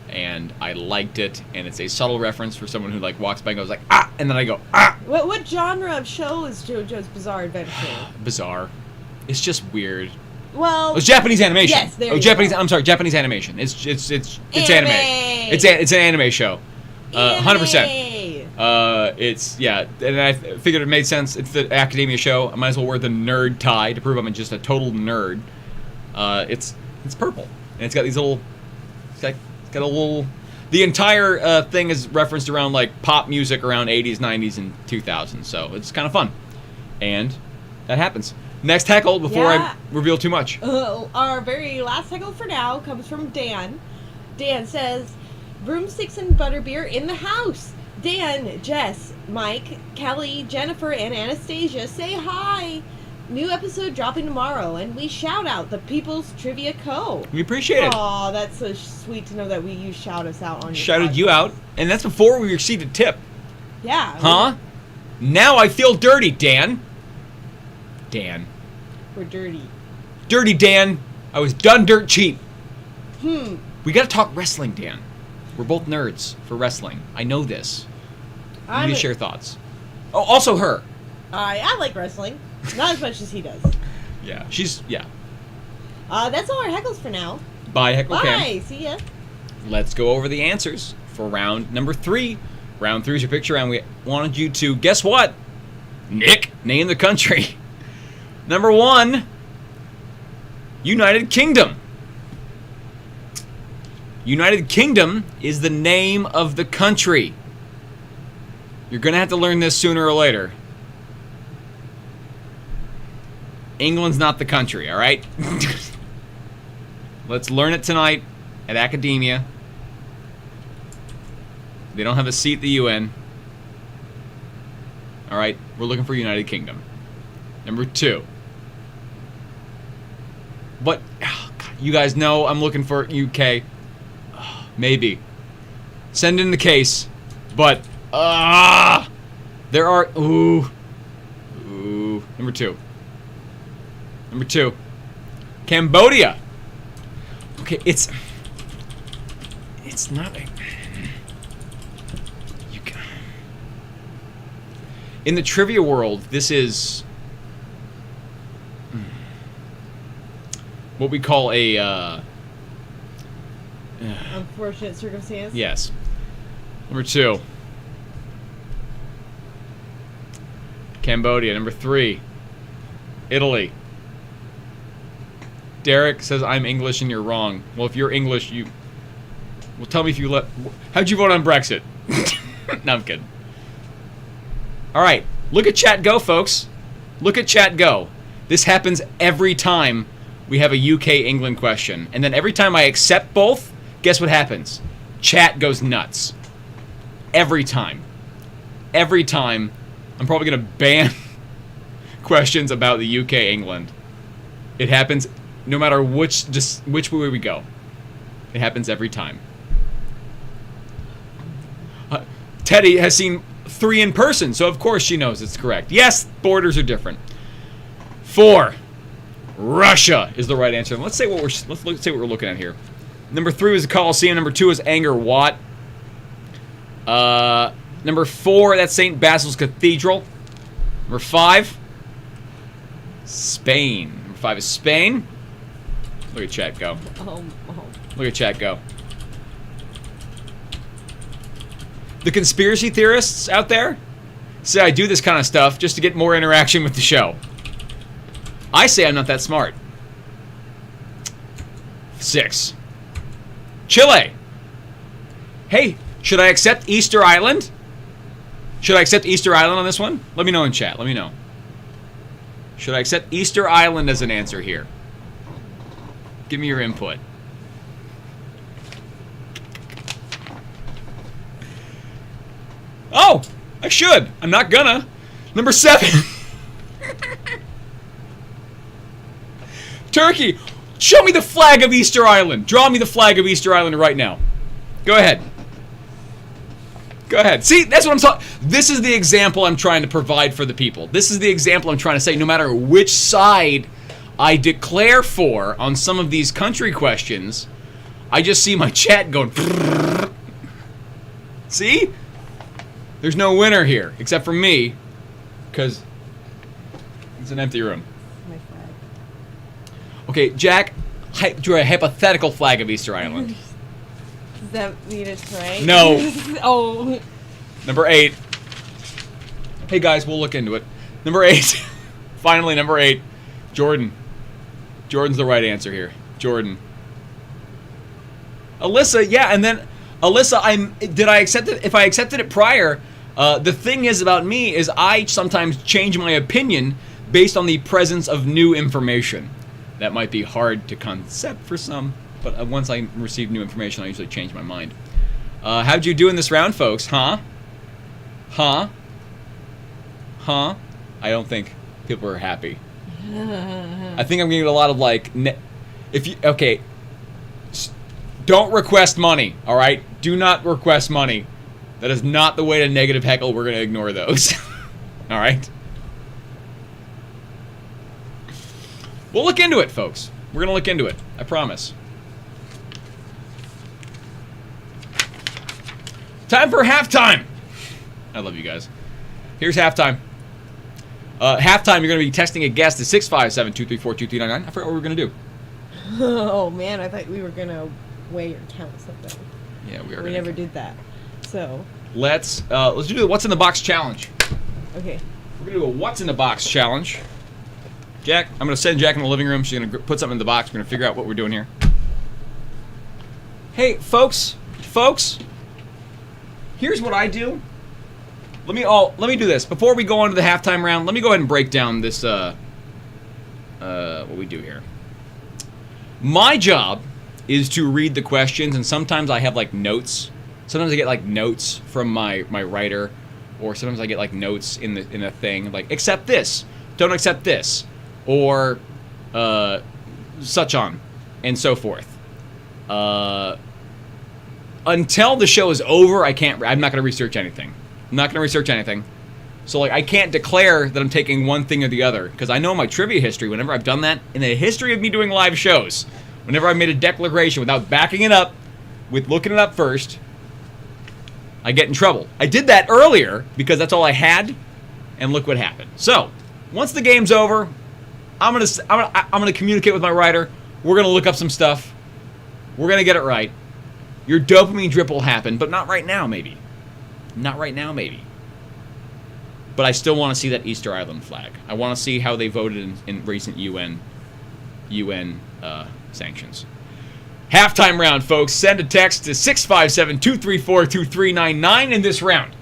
and I liked it, and it's a subtle reference for someone who walks by and goes ah, and then I go, ah! What genre of show is JoJo's Bizarre Adventure? Bizarre. It's just weird. Well, it's Japanese animation. Yes, there you Japanese. go. I'm sorry, Japanese animation. It's Anime. anime. It's an anime show. 100%. Anime. It's and I figured it made sense. It's the academia show. I might as well wear the nerd tie to prove I'm just a total nerd. It's purple, and it's got these little. It's got a little. The entire thing is referenced around pop music around 80s, 90s, and 2000s. So it's kind of fun, and that happens. Next heckle before I reveal too much. Our very last heckle for now comes from Dan. Dan says, broomsticks and butterbeer in the house. Dan, Jess, Mike, Kelly, Jennifer, and Anastasia say hi. New episode dropping tomorrow, and we shout out the People's Trivia Co. We appreciate it. Aw, that's so sweet to know that you shout us out on your Shouted podcast. you out, and that's before we received a tip. Yeah. Huh? Now I feel dirty, Dan. Dan. We're dirty. Dirty Dan. I was done dirt cheap. Hmm. We gotta talk wrestling, Dan. We're both nerds for wrestling. I know this. We need to share thoughts. Oh, also her. I like wrestling. Not as much as he does. Yeah. That's all our heckles for now. Bye, Heckle Cam. Bye. See ya. Let's go over the answers for round number 3. Round 3 is your picture round. We wanted you to, guess what? Nick, name the country. Number 1, United Kingdom. United Kingdom is the name of the country. You're going to have to learn this sooner or later. England's not the country, all right? Let's learn it tonight at Academia. They don't have a seat at the UN. All right, we're looking for United Kingdom. Number 2. What? Oh, God, you guys know I'm looking for UK. Oh, maybe. Send in the case. But, there are, ooh. Number 2. Number 2. Cambodia. Okay, it's not a... In the trivia world, this is what we call a... Unfortunate circumstance. Yes. Number 2. Cambodia. Number 3. Italy. Derek says I'm English and you're wrong. Well, if you're English, you... Well, tell me if you let... How'd you vote on Brexit? No, I'm kidding. All right. Look at chat go, folks. Look at chat go. This happens every time we have a UK England question. And then every time I accept both, guess what happens? Chat goes nuts. Every time. Every time. I'm probably going to ban questions about the UK England. It happens no matter which way we go. It happens every time. Teddy has seen 3 in person, so of course she knows it's correct. Yes, borders are different. 4. Russia is the right answer. Let's say what we're looking at here. Number 3 was the Colosseum. Number 2 is Angkor Wat. Number 4, that's St. Basil's Cathedral. Number 5, Spain. Number 5 is Spain. Look at chat go. Look at chat go. The conspiracy theorists out there say I do this kind of stuff just to get more interaction with the show. I say I'm not that smart. 6. Chile. Hey, should I accept Easter Island? Should I accept Easter Island on this one? Let me know in chat. Let me know. Should I accept Easter Island as an answer here? Give me your input. Oh, I should. I'm not gonna. Number 7. Turkey. Show me the flag of Easter Island. Draw me the flag of Easter Island right now. Go ahead. Go ahead. See, that's what I'm talking. This is the example I'm trying to provide for the people. This is the example I'm trying to say. No matter which side I declare for on some of these country questions, I just see my chat going. See? There's no winner here, except for me, because it's an empty room. My flag. Okay, Jack, drew a hypothetical flag of Easter Island. Does that mean it's right? No. Oh. Number 8. Hey guys, we'll look into it. Number 8. Finally, number 8. Jordan. Jordan's the right answer here. Jordan. Alyssa, yeah, and then Alyssa, did I accept it? If I accepted it prior, the thing is about me is I sometimes change my opinion based on the presence of new information. That might be hard to concept for some, but once I receive new information, I usually change my mind. How'd you do in this round, folks? Huh? Huh? Huh? I don't think people are happy. I think I'm getting a lot of like, okay, don't request money, all right? Do not request money. That is not the way to negative heckle. We're going to ignore those. All right? We'll look into it, folks. We're going to look into it. I promise. Time for halftime. I love you guys. Here's halftime. Halftime, you're going to be texting a guest at 657-234-2399. I forgot what we were going to do. Oh, man. I thought we were going to weigh or count something. Yeah, we never did that. So let's do the What's in the Box challenge. Okay. We're gonna do a What's in the Box challenge. Jack, I'm gonna send Jack in the living room. She's gonna put something in the box. We're gonna figure out what we're doing here. Hey, folks. Here's what I do. Let me do this before we go on to the halftime round. Let me go ahead and break down this. What we do here. My job is to read the questions, and sometimes I have like notes. Sometimes I get like notes from my writer, or sometimes I get like notes in a thing like accept this, don't accept this, or such on, and so forth. Until the show is over, I'm not going to research anything. So like I can't declare that I'm taking one thing or the other because I know my trivia history. Whenever I've done that in the history of me doing live shows. Whenever I made a declaration without backing it up, with looking it up first, I get in trouble. I did that earlier because that's all I had, and look what happened. So, once the game's over, I'm gonna communicate with my writer. We're gonna look up some stuff. We're gonna get it right. Your dopamine drip will happen, but not right now, maybe. Not right now, maybe. But I still want to see that Easter Island flag. I want to see how they voted in recent UN sanctions. Halftime round, folks. Send a text to 657-234-2399 in this round.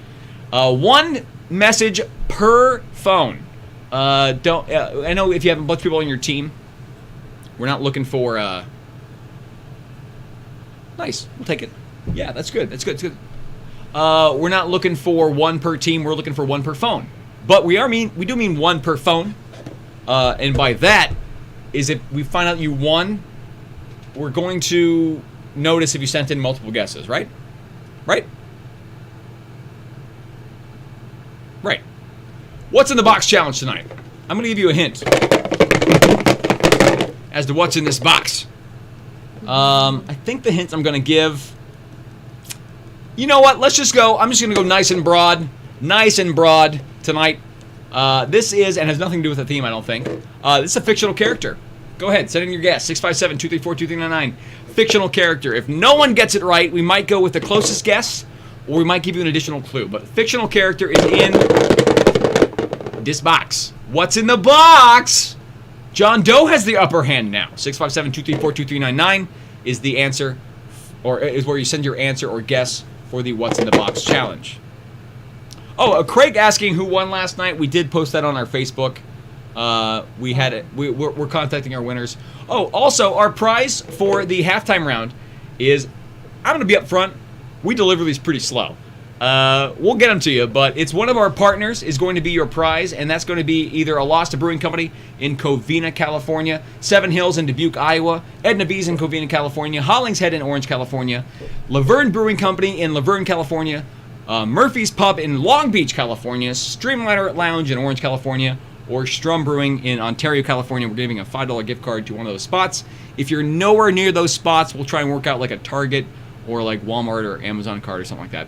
One message per phone. I know if you have a bunch of people on your team, We're not looking for... Nice. We'll take it. Yeah, that's good. That's good. That's good. We're not looking for one per team. We're looking for one per phone. But we do mean one per phone. And by that is if we find out you won, we're going to notice if you sent in multiple guesses, right? Right? Right. What's in the box challenge tonight? I'm going to give you a hint as to what's in this box. I think the hint I'm going to give... You know what? Let's just go. I'm just going to go nice and broad. Nice and broad tonight. This is, and has nothing to do with the theme, I don't think. This is a fictional character. Go ahead. Send in your guess. 657-234-2399. Fictional character. If no one gets it right, we might go with the closest guess, or we might give you an additional clue. But fictional character is in this box. What's in the box? John Doe has the upper hand now. 657-234-2399 is the answer, or is where you send your answer or guess for the What's in the Box challenge. Oh, Craig asking who won last night. We did post that on our Facebook. We had it. We're contacting our winners. Oh, also, our prize for the halftime round is, I'm going to be up front. We deliver these pretty slow. We'll get them to you, but it's one of our partners is going to be your prize, and that's going to be either a Alosta Brewing Company in Covina, California, Seven Hills in Dubuque, Iowa, Edna B's in Covina, California, Hollingshead in Orange, California, Laverne Brewing Company in Laverne, California, Murphy's Pub in Long Beach, California, Streamliner Lounge in Orange, California, or Strum Brewing in Ontario, California. We're giving a $5 gift card to one of those spots. If you're nowhere near those spots, we'll try and work out like a Target or like Walmart or Amazon card or something like that.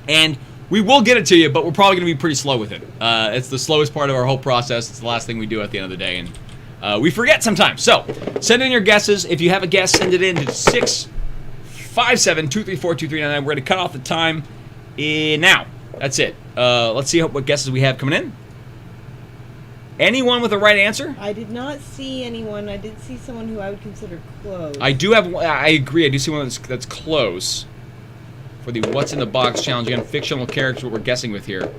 And we will get it to you, but we're probably going to be pretty slow with it. It's the slowest part of our whole process. It's the last thing we do at the end of the day, and we forget sometimes. So send in your guesses. If you have a guess, send it in to 657-234-2399. We're going to cut off the time now. That's it. Let's see what guesses we have coming in. Anyone with the right answer? I did not see anyone. I did see someone who I would consider close. I do have. I agree. I do see one that's close. For the What's in the Box challenge, again, fictional character, what we're guessing with here. Ooh.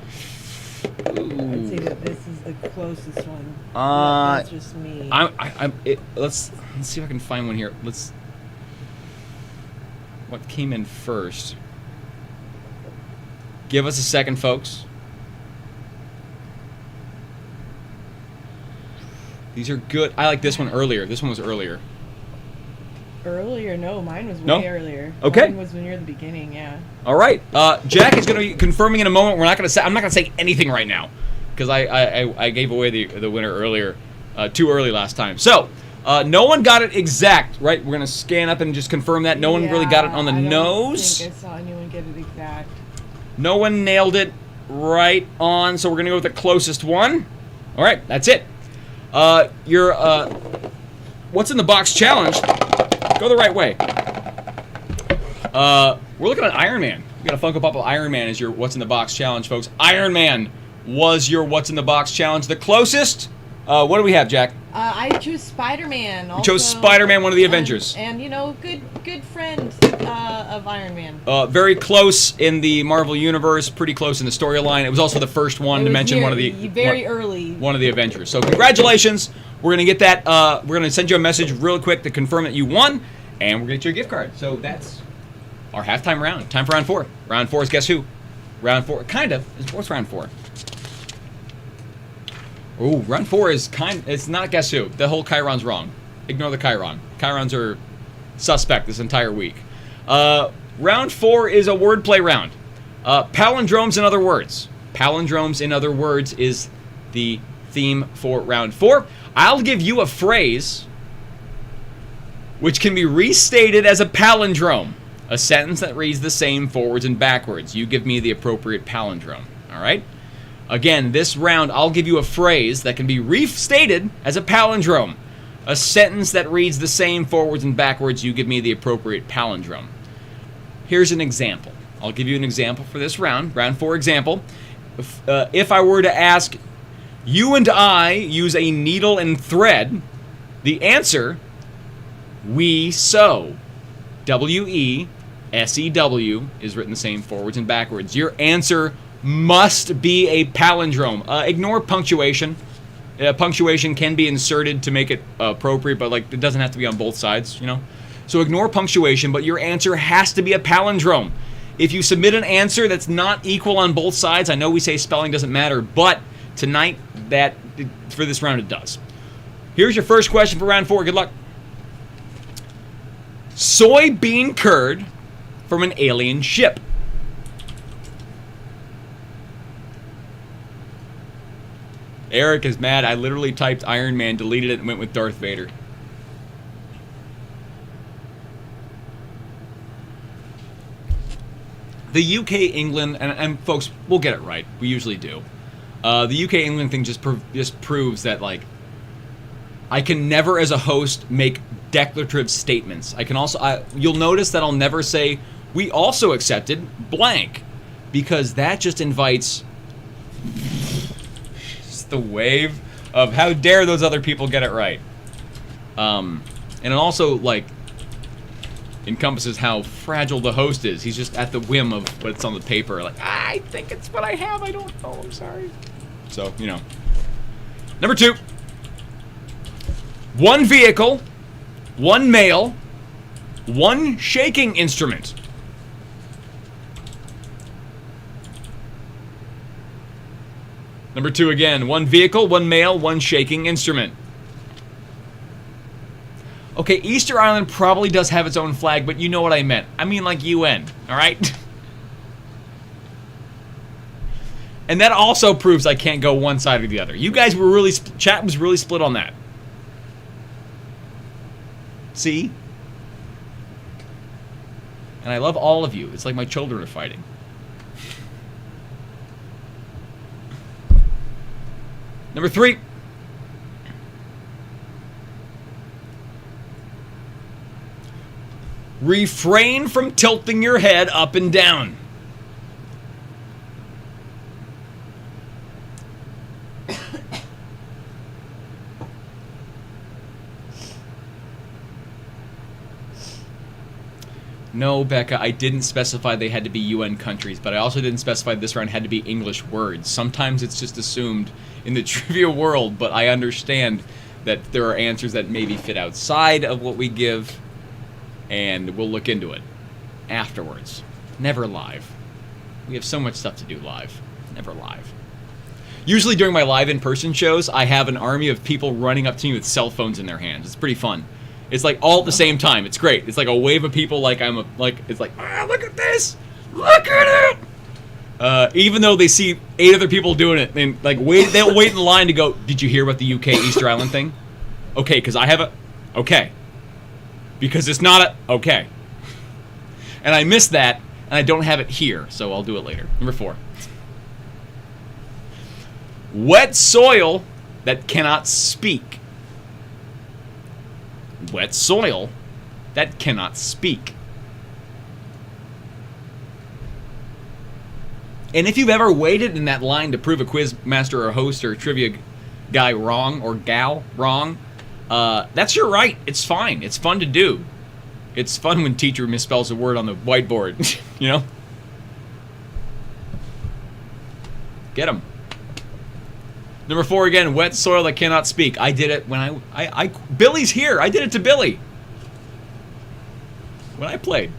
I'd say that this is the closest one. That's just me. Let's see if I can find one here. What came in first? Give us a second, folks. These are good. I like this one earlier. This one was earlier. Earlier? No, mine was way earlier. Okay. Mine was near the beginning, yeah. All right. Jack is going to be confirming in a moment. I'm not going to say anything right now because I gave away the winner earlier, too early last time. So, no one got it exact, right? We're going to scan up and just confirm that. No one really got it on the nose. I don't think I saw anyone get it exact. No one nailed it right on, so we're going to go with the closest one. All right, that's it. Your What's in the Box challenge. Go the right way. We're looking at Iron Man. We got a Funko Pop of Iron Man as your What's in the Box challenge, folks. Iron Man was your What's in the Box challenge. The closest. What do we have, Jack? I chose Spider-Man. You chose Spider-Man, one of the Avengers. And you know, good friend of Iron Man. Very close in the Marvel Universe, pretty close in the storyline. It was also the first one to mention one of the early. One of the Avengers. So congratulations. We're going to get that. We're going to send you a message real quick to confirm that you won, and we're going to get you a gift card. So that's our halftime round. Time for round 4. Round 4 is guess who? Round 4, kind of. What's round 4? Oh, round 4 is it's not guess who. The whole Chiron's wrong. Ignore the Chiron. Chirons are suspect this entire week. Round 4 is a wordplay round. Palindromes in other words. Palindromes in other words is the theme for round 4. I'll give you a phrase which can be restated as a palindrome. A sentence that reads the same forwards and backwards. You give me the appropriate palindrome. All right? Again, this round, I'll give you a phrase that can be restated as a palindrome. A sentence that reads the same forwards and backwards. You give me the appropriate palindrome. Here's an example. I'll give you an example for this round. Round 4 example. If I were to ask, you and I use a needle and thread, the answer, we sew. W-E-S-E-W is written the same forwards and backwards. Your answer must be a palindrome. Ignore punctuation. Punctuation can be inserted to make it appropriate, but like it doesn't have to be on both sides, you know? So ignore punctuation, but your answer has to be a palindrome. If you submit an answer that's not equal on both sides, I know we say spelling doesn't matter, but tonight, for this round, it does. Here's your first question for round 4. Good luck. Soybean curd from an alien ship. Eric is mad. I literally typed Iron Man, deleted it, and went with Darth Vader. The UK England, and folks, we'll get it right. We usually do. The UK England thing just proves that, like, I can never, as a host, make declarative statements. I can also, you'll notice that I'll never say, we also accepted blank, because that just invites just the wave of how dare those other people get it right. And it also, like, encompasses how fragile the host is. He's just at the whim of what's on the paper. Like, I think it's what I have. I don't know. I'm sorry. So, you know. Number 2. One vehicle, one male, one shaking instrument. Number 2 again. One vehicle, one male, one shaking instrument. Okay, Easter Island probably does have its own flag, but you know what I meant. I mean, like UN, all right? And that also proves I can't go one side or the other. You guys were really, chat was really split on that. See? And I love all of you. It's like my children are fighting. Number 3. Refrain from tilting your head up and down. No, Becca, I didn't specify they had to be UN countries, but I also didn't specify this round had to be English words. Sometimes it's just assumed in the trivia world, but I understand that there are answers that maybe fit outside of what we give, and we'll look into it afterwards. Never live. We have so much stuff to do live. Never live. Usually during my live in-person shows, I have an army of people running up to me with cell phones in their hands. It's pretty fun. It's like all at the same time. It's great. It's like a wave of people. Like it's like, look at this, look at it. Even though they see 8 other people doing it, and like they'll wait in line to go. Did you hear about the UK Easter Island thing? Okay, because I have a. Okay. Because it's not a. Okay. And I missed that, and I don't have it here, so I'll do it later. Number 4. Wet soil that cannot speak. Wet soil that cannot speak. And if you've ever waited in that line to prove a quiz master or host or a trivia guy wrong or gal wrong, that's your right. It's fine. It's fun to do. It's fun when teacher misspells a word on the whiteboard, you know? Get them. Number 4 again, wet soil that cannot speak. I did it when Billy's here. I did it to Billy. When I played.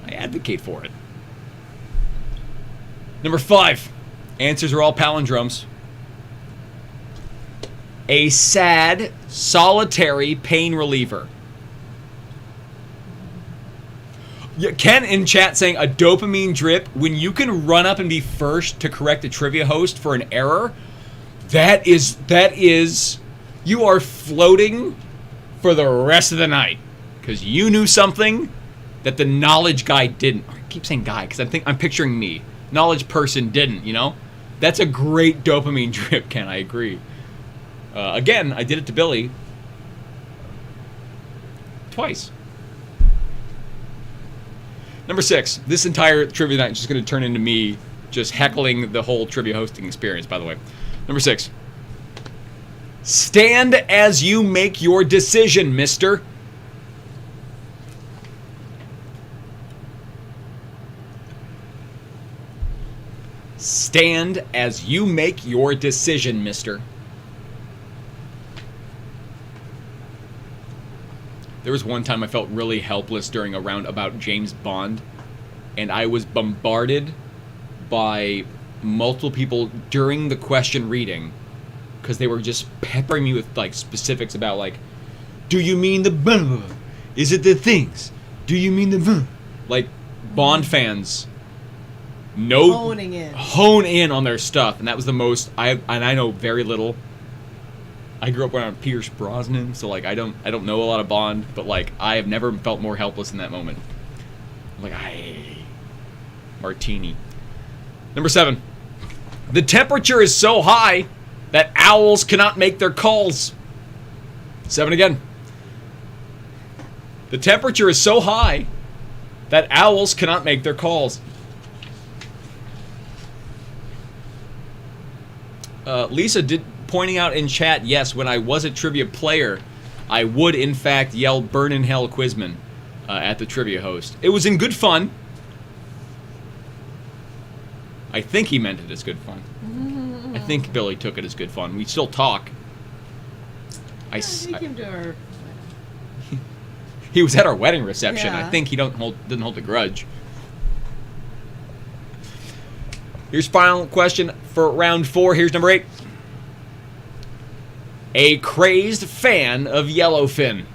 I advocate for it. Number 5. Answers are all palindromes. A sad, solitary pain reliever. Ken in chat saying a dopamine drip. When you can run up and be first to correct a trivia host for an error, that is, you are floating for the rest of the night because you knew something that the knowledge guy didn't. I keep saying guy because I'm picturing me. Knowledge person didn't. You know, that's a great dopamine drip, Ken. I agree. Again, I did it to Billy twice. Number 6. This entire trivia night is just going to turn into me just heckling the whole trivia hosting experience, by the way. Number 6. Stand as you make your decision, mister. Stand as you make your decision, mister. was one time I felt really helpless during a round about James Bond, and I was bombarded by multiple people during the question reading because they were just peppering me with like specifics about like, do you mean the blah, blah, blah? Is it the things? Do you mean the blah? Like Bond fans hone in on their stuff, and that was the most I know very little. I grew up around Pierce Brosnan, so like I don't know a lot of Bond, but like I have never felt more helpless in that moment. I'm like, martini. Number 7. The temperature is so high that owls cannot make their calls. 7 again. The temperature is so high that owls cannot make their calls. Lisa did pointing out in chat, yes, when I was a trivia player, I would in fact yell "Burn in Hell, Quizman" at the trivia host. It was in good fun. I think he meant it as good fun. I think Billy took it as good fun. We still talk. He was at our wedding reception. Yeah. I think he didn't hold a grudge. Here's final question for round 4. Here's number 8. A crazed fan of yellowfin.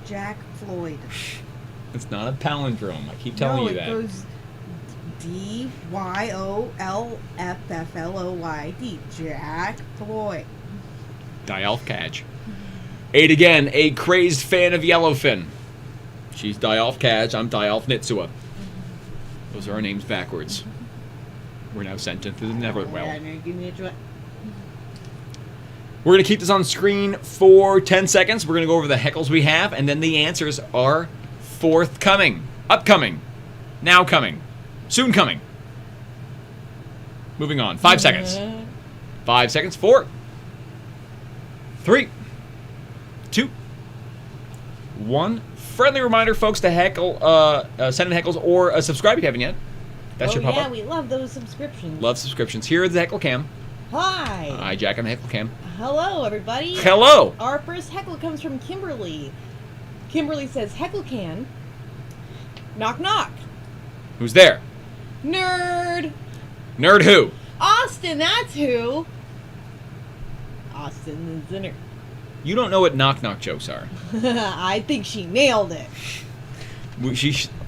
Jack Floyd. It's not a palindrome. I keep telling you that. No, it goes DYOLFFLOYD. Jack Floyd. Dialf Catch. 8 again. A crazed fan of yellowfin. She's Dialf Catch. I'm Dialf Nitsua. Those are our names backwards. We're now sent into the Neverwell. We're going to keep this on screen for 10 seconds. We're going to go over the heckles we have, and then the answers are forthcoming, upcoming, now coming, soon coming. Moving on. 5 seconds. 5 seconds. 4, 3, 2, 1. Friendly reminder, folks, to heckle, send in heckles or subscribe if you haven't yet. That's your pop-up. Yeah, we love those subscriptions. Love subscriptions. Here is the heckle cam. Hi. Hi, Jack on the heckle cam. Hello, everybody. Hello. Our first heckle comes from Kimberly. Kimberly says, heckle can. Knock, knock. Who's there? Nerd. Nerd who? Austin, that's who. Austin the nerd. You don't know what knock-knock jokes are. I think she nailed it.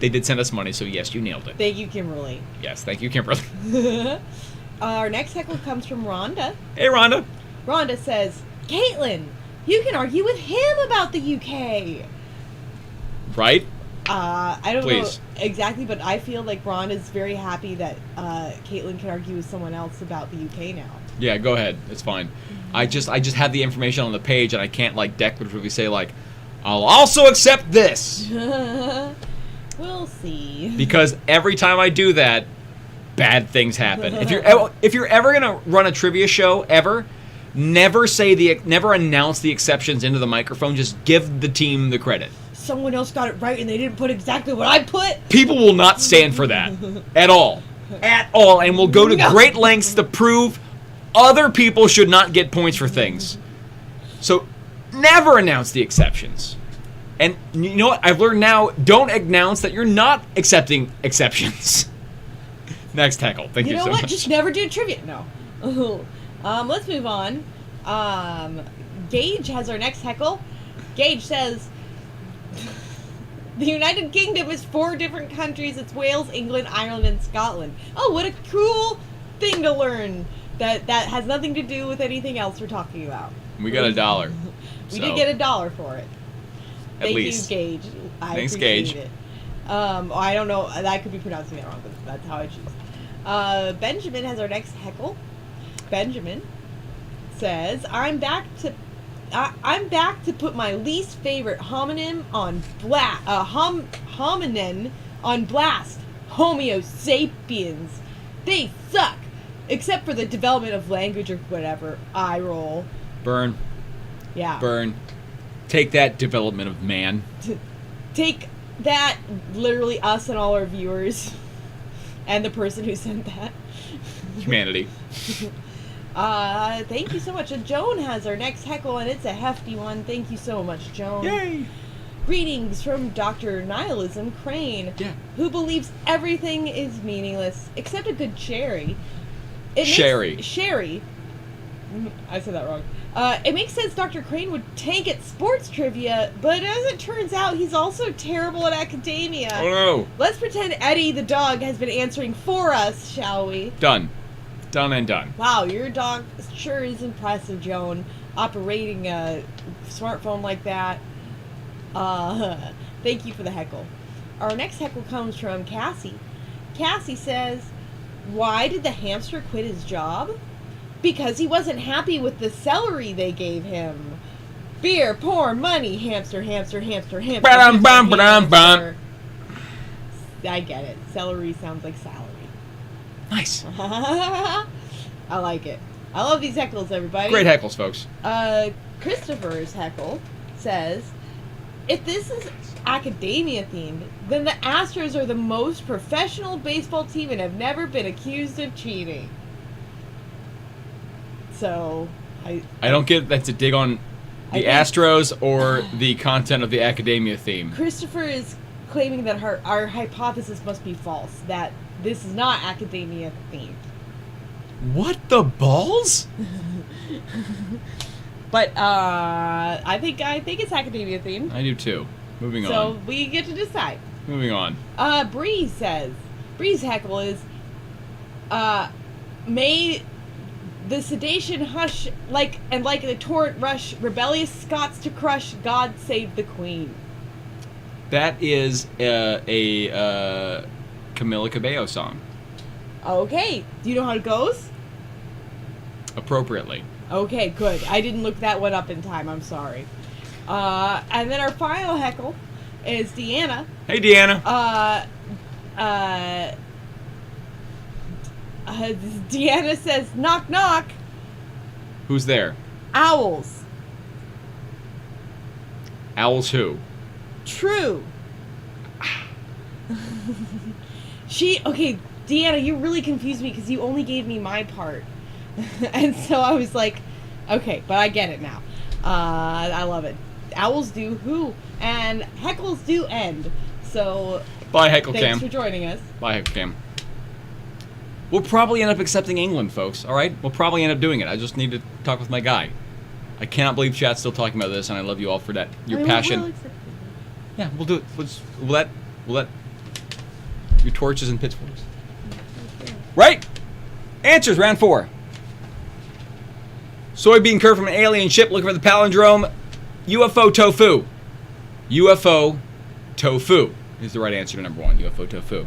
They did send us money, so yes, you nailed it. Thank you, Kimberly. Yes, thank you, Kimberly. Our next heckle comes from Rhonda. Hey, Rhonda. Rhonda says, Caitlin, you can argue with him about the UK. Right? I don't know exactly, but I feel like Rhonda's very happy that Caitlin can argue with someone else about the UK now. Yeah, go ahead. It's fine. I just have the information on the page, and I can't like declaratively say like, I'll also accept this. We'll see. Because every time I do that, bad things happen. If you're ever gonna run a trivia show ever, never announce the exceptions into the microphone. Just give the team the credit. Someone else got it right, and they didn't put exactly what I put. People will not stand for that at all, and will go to great lengths to prove other people should not get points for things. So never announce the exceptions. And you know what? I've learned now, don't announce that you're not accepting exceptions. Next heckle. Thank you so much. You know what? Just never do trivia. No. Let's move on. Gage has our next heckle. Gage says, the United Kingdom is 4 different countries. It's Wales, England, Ireland, and Scotland. Oh, what a cool thing to learn. That has nothing to do with anything else we're talking about. We got $1. We did get $1 for it. Thank you, Gage. Thanks, Gage. It. I don't know. I could be pronouncing that wrong, but that's how I choose. Benjamin has our next heckle. Benjamin says, I'm back to put my least favorite hominin on blast. Homo sapiens. They suck. Except for the development of language or whatever. I roll. Burn. Yeah. Burn. Take that, development of man. Take that, literally us and all our viewers. And the person who sent that. Humanity. Thank you so much. And Joan has our next heckle, and it's a hefty one. Thank you so much, Joan. Yay! Greetings from Dr. Nihilism Crane, who believes everything is meaningless except a good cherry. Sherry. I said that wrong. It makes sense Dr. Crane would tank at sports trivia, but as it turns out, he's also terrible at academia. Oh no! Let's pretend Eddie the dog has been answering for us, shall we? Done. Done and done. Wow, your dog sure is impressive, Joan. Operating a smartphone like that. Thank you for the heckle. Our next heckle comes from Cassie. Cassie says, why did the hamster quit his job? Because he wasn't happy with the salary they gave him. Beer, porn, money, hamster, hamster, hamster, hamster, hamster. I get it. Celery sounds like salary. Nice. I like it. I love these heckles, everybody. Great heckles, folks. Christopher's heckle says, if this is academia themed, then the Astros are the most professional baseball team and have never been accused of cheating. So, I don't get that's a dig on the Astros or the content of the academia theme. Christopher is claiming that our hypothesis must be false, that this is not academia themed. What the balls? But I think it's academia themed. I do too. Moving on. So we get to decide. Moving on. Bree says, Bree's heckle is, may the sedation hush like the torrent rush, rebellious Scots to crush, God save the Queen. That is a Camila Cabello song. Okay. Do you know how it goes? Appropriately. Okay, good. I didn't look that one up in time. I'm sorry. And then our final heckle is Deanna. Hey, Deanna. Deanna says, knock, knock. Who's there? Owls. Owls who? True. Okay, Deanna, you really confused me because you only gave me my part. And so I was like, okay, but I get it now. I love it. Owls do who, and heckles do end. So, bye, Heckle thanks Cam. for joining us. Bye, Heckle Cam. We'll probably end up accepting England, folks, all right? We'll probably end up doing it. I just need to talk with my guy. I cannot believe chat's still talking about this, and I love you all for that. Your passion. We'll accept it. Yeah, we'll do it. We'll let your torches and pitchforks. Right? Answers, round 4. Soybean curve from an alien ship looking for the palindrome. UFO tofu. UFO tofu is the right answer to number 1. UFO tofu.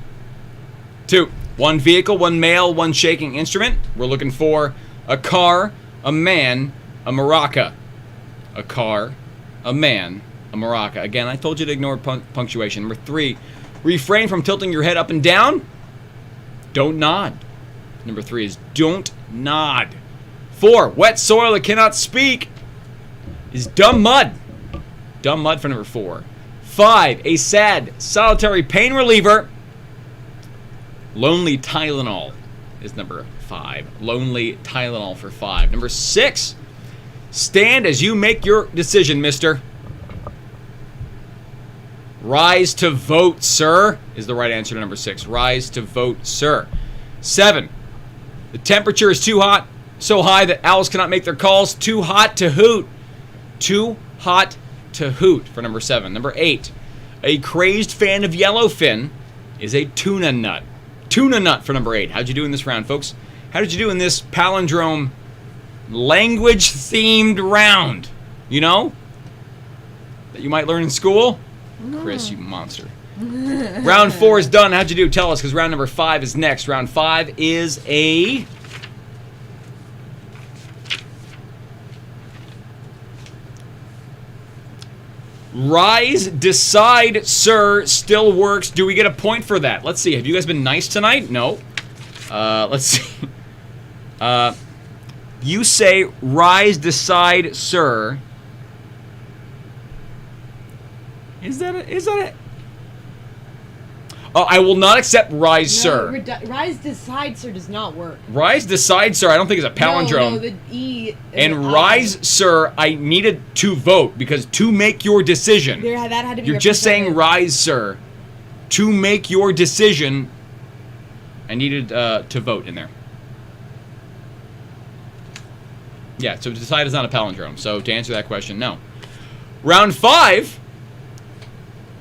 2. One vehicle, one male, one shaking instrument. We're looking for a car, a man, a maraca. A car, a man, a maraca. Again, I told you to ignore punctuation. Number 3. Refrain from tilting your head up and down. Don't nod. Number 3 is don't nod. 4. Wet soil that cannot speak is dumb mud. Dumb mud for number 4. 5. A sad, solitary pain reliever. Lonely Tylenol is number 5. Lonely Tylenol for 5. Number 6. Stand as you make your decision, mister. Rise to vote, sir, is the right answer to number 6. Rise to vote, sir. 7. The temperature is too hot, so high that owls cannot make their calls. Too hot to hoot. Too hot to hoot for number 7. Number 8. A crazed fan of yellowfin is a tuna nut. Tuna nut for number 8. How'd you do in this round, folks? How did you do in this palindrome language-themed round? You know? That you might learn in school? Chris, you monster. Round 4 is done. How'd you do? Tell us, because round number 5 is next. Round 5 is a... Rise, decide, sir, still works. Do we get a point for that? Let's see. Have you guys been nice tonight? No. Let's see. You say, rise, decide, sir. Is that it? Oh, I will not accept rise, sir. Rise decide, sir, does not work. Rise decide, sir. I don't think it's a palindrome. No, the E. And rise, sir, I needed to vote because to make your decision. That had to be You're just saying rise, sir. To make your decision, I needed to vote in there. Yeah, so decide is not a palindrome. So to answer that question, no. Round 5,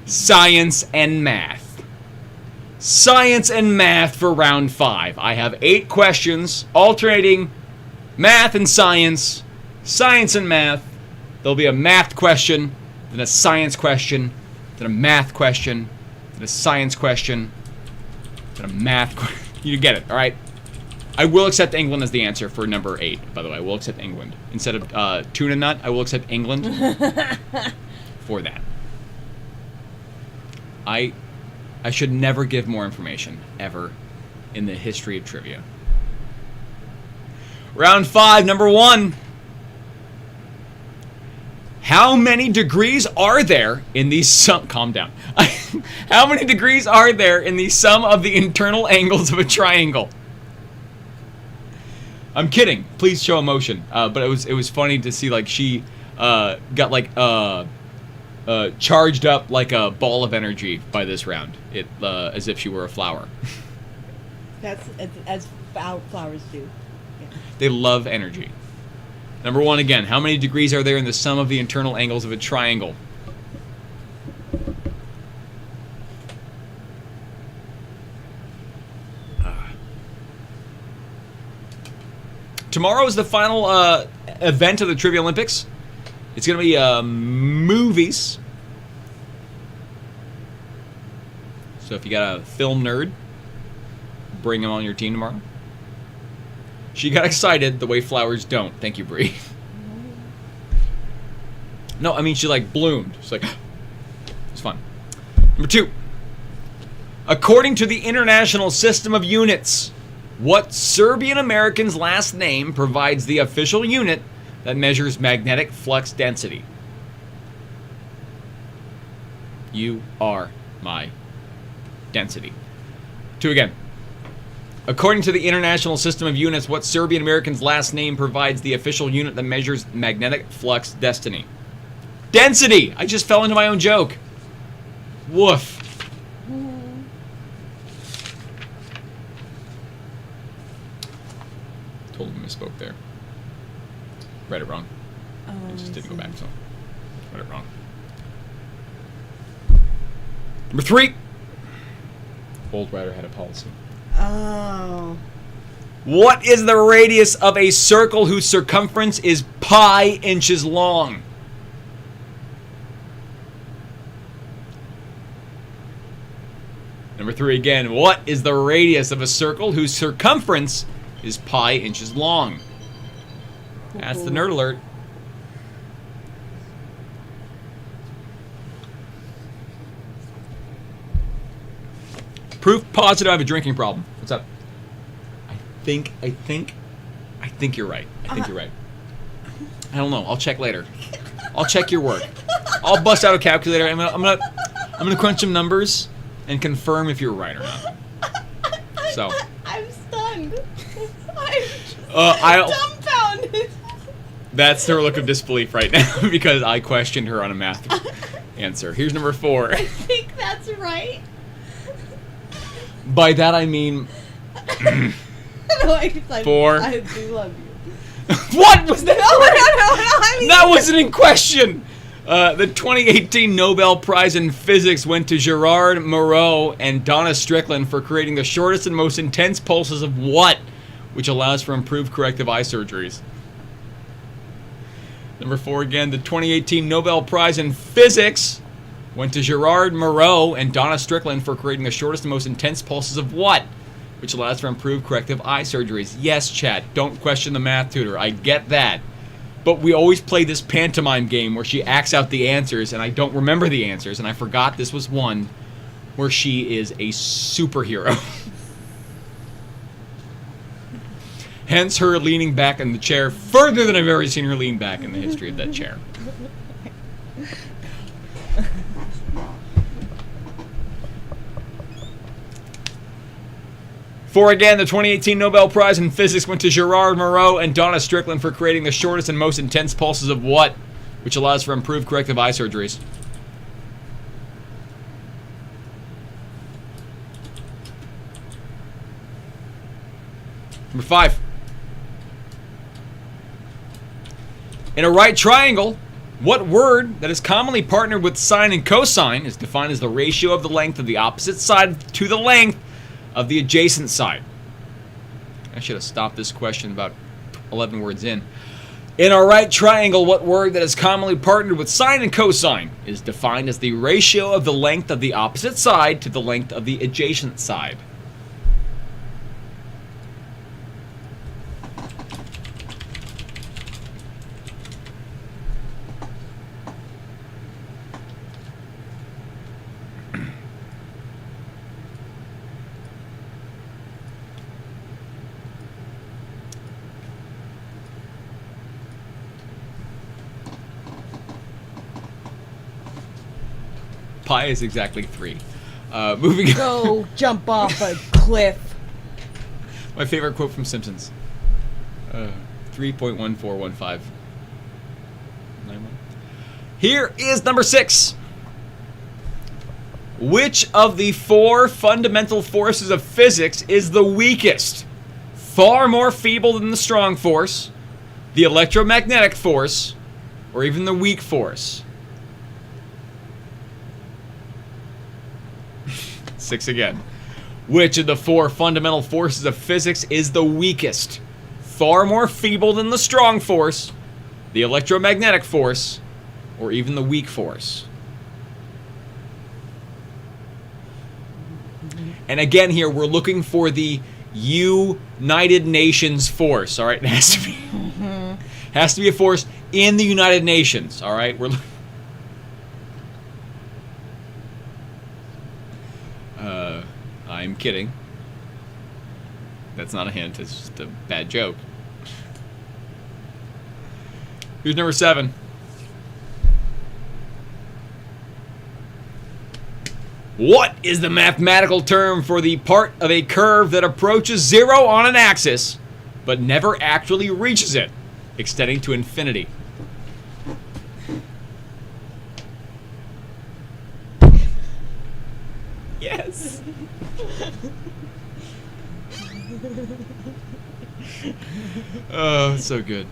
science and math. Science and math for round 5. I have 8 questions, alternating math and science, science and math. There'll be a math question, then a science question, then a math question, then a science question, then a math question. You get it, all right? I will accept England as the answer for number 8, by the way. I will accept England. Instead of tuna nut, I will accept England for that. I should never give more information, ever, in the history of trivia. Round 5, number 1. How many degrees are there in the sum... Calm down. How many degrees are there in the sum of the internal angles of a triangle? I'm kidding. Please show emotion. But it was funny to see, like, she got, like, charged up like a ball of energy by this round. As if she were a flower. That's as flowers do. Yeah. They love energy. Number 1 again. How many degrees are there in the sum of the internal angles of a triangle? Tomorrow is the final event of the Trivia-Lympics. It's going to be movies. So if you got a film nerd, bring him on your team tomorrow. She got excited the way flowers don't. Thank you, Bree. No, I mean, she like bloomed. She's like, it's fun. Number 2. According to the International System of Units, what Serbian American's last name provides the official unit that measures magnetic flux density? You are my density. 2 again. According to the International System of Units, what Serbian American's last name provides the official unit that measures magnetic flux density? Density! I just fell into my own joke. Woof. Totally misspoke there. Read it wrong. I just didn't go back, so read it wrong. Number 3. Old writer had a policy. Oh. What is the radius of a circle whose circumference is pi inches long? Number 3 again. What is the radius of a circle whose circumference is pi inches long? That's the nerd alert. Proof positive I have a drinking problem. What's up? I think you're right. I think you're right. I don't know. I'll check later. I'll check your work. I'll bust out a calculator. I'm gonna crunch some numbers and confirm if you're right or not. So. I'm stunned. I'm dumbfounded. That's her look of disbelief right now because I questioned her on a math answer. Here's number 4. I think that's right. By that I mean... No, 4. I do love you. What was that? No, I mean, that wasn't in question. The 2018 Nobel Prize in Physics went to Gerard Moreau and Donna Strickland for creating the shortest and most intense pulses of what? Which allows for improved corrective eye surgeries. Number 4 again. The 2018 Nobel Prize in Physics went to Gerard Moreau and Donna Strickland for creating the shortest and most intense pulses of what? Which allows for improved corrective eye surgeries. Yes, chat. Don't question the math tutor. I get that. But we always play this pantomime game where she acts out the answers, and I don't remember the answers, and I forgot this was one where she is a superhero. Hence her leaning back in the chair further than I've ever seen her lean back in the history of that chair. For again, the 2018 Nobel Prize in Physics went to Gerard Moreau and Donna Strickland for creating the shortest and most intense pulses of what, which allows for improved corrective eye surgeries. Number 5. In a right triangle, what word that is commonly partnered with sine and cosine is defined as the ratio of the length of the opposite side to the length of the adjacent side? I should have stopped this question about 11 words in. In a right triangle, what word that is commonly partnered with sine and cosine is defined as the ratio of the length of the opposite side to the length of the adjacent side? Pi is exactly 3. Moving on. Go jump off a cliff. My favorite quote from Simpsons. 3.1415. Here is number 6. Which of the 4 fundamental forces of physics is the weakest? Far more feeble than the strong force, the electromagnetic force, or even the weak force? 6 again. Which of the 4 fundamental forces of physics is the weakest? Far more feeble than the strong force, the electromagnetic force, or even the weak force? And again here, we're looking for the United Nations force, all right? It has to be a force in the United Nations, all right? I'm kidding. That's not a hint, it's just a bad joke. Here's number 7. What is the mathematical term for the part of a curve that approaches 0 on an axis, but never actually reaches it, extending to infinity? Yes. Oh, it's so good.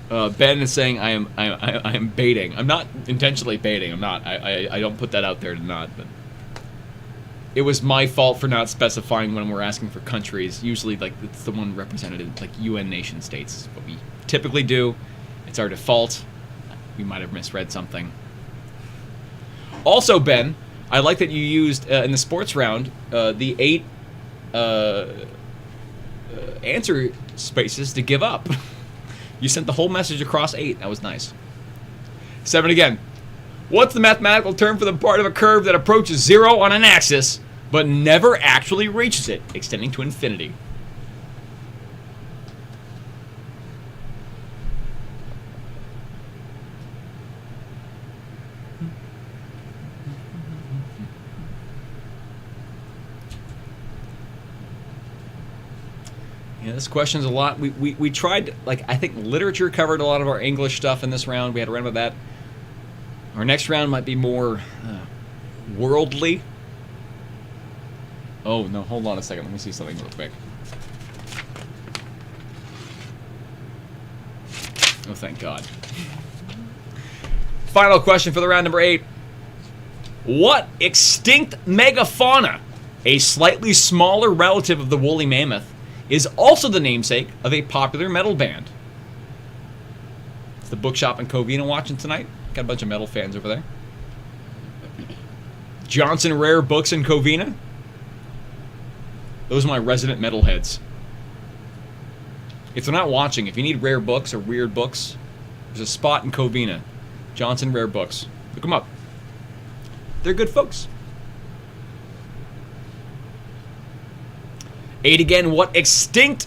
Ben is saying I am baiting. I'm not intentionally baiting. I'm not. I don't put that out there to not. But it was my fault for not specifying when we're asking for countries. Usually, like it's the one represented in like UN nation states. What we typically do. It's our default. We might have misread something. Also, Ben, I like that you used in the sports round the 8 answer spaces to give up. You sent the whole message across 8. That was nice. 7 again. What's the mathematical term for the part of a curve that approaches 0 on an axis, but never actually reaches it, extending to infinity? Yeah, this question's a lot. We tried, like, I think literature covered a lot of our English stuff in this round. We had to run about that. Our next round might be more worldly. Oh, no, hold on a second. Let me see something real quick. Oh, thank God. Final question for the round number 8. What extinct megafauna, a slightly smaller relative of the woolly mammoth, is also the namesake of a popular metal band? It's the bookshop in Covina watching tonight. Got a bunch of metal fans over there. Johnson Rare Books in Covina. Those are my resident metalheads. If they're not watching, if you need rare books or weird books, there's a spot in Covina. Johnson Rare Books. Look them up. They're good folks. 8 again. What extinct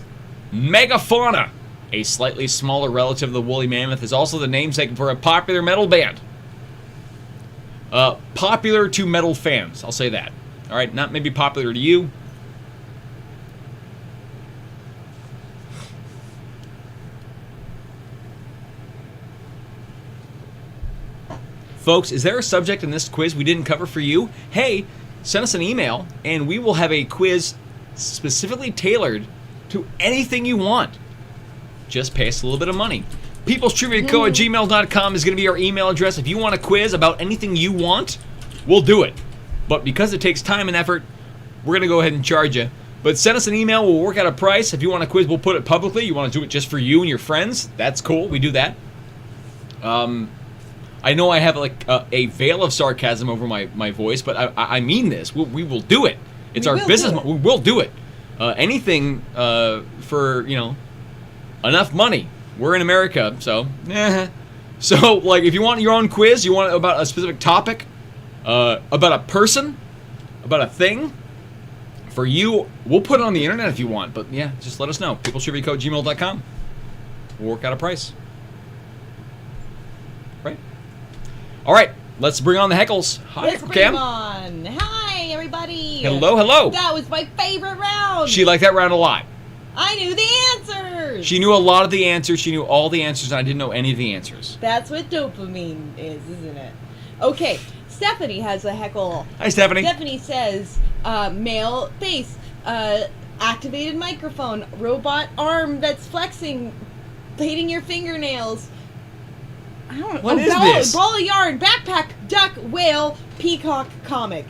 megafauna, a slightly smaller relative of the woolly mammoth, is also the namesake for a popular metal band? Popular to metal fans, I'll say that. All right, not maybe popular to you, Folks, is there a subject in this quiz we didn't cover for you? Hey, send us an email, and we will have a quiz specifically tailored to anything you want. Just pay us a little bit of money. peoplestriviaco@gmail.com is going to be our email address. If you want a quiz about anything you want, we'll do it. But because it takes time and effort, we're going to go ahead and charge you. But send us an email. We'll work out a price. If you want a quiz, we'll put it publicly. You want to do it just for you and your friends? That's cool. We do that. I know I have like a veil of sarcasm over my voice, but I mean this. We will do it. It's our business. We will do it. Anything for, enough money. We're in America, so So, like, if you want your own quiz, you want it about a specific topic, about a person, about a thing, for you, we'll put it on the internet if you want. But yeah, just let us know. peoplestriviaco@gmail.com. We'll work out a price. Right? All right, let's bring on the heckles. Hi, Let's bring Cam. them on. Hi, everybody. Hello, hello. That was my favorite round. She liked that round a lot. I knew the answers. She knew a lot of the answers. She knew all the answers, and I didn't know any of the answers. That's what dopamine is, isn't it? Okay, Stephanie has a heckle. Hi, Stephanie. Stephanie says, male face, activated microphone, robot arm that's flexing, painting your fingernails. I don't know. What is this? Ball of yarn, backpack, duck, whale, peacock, comic.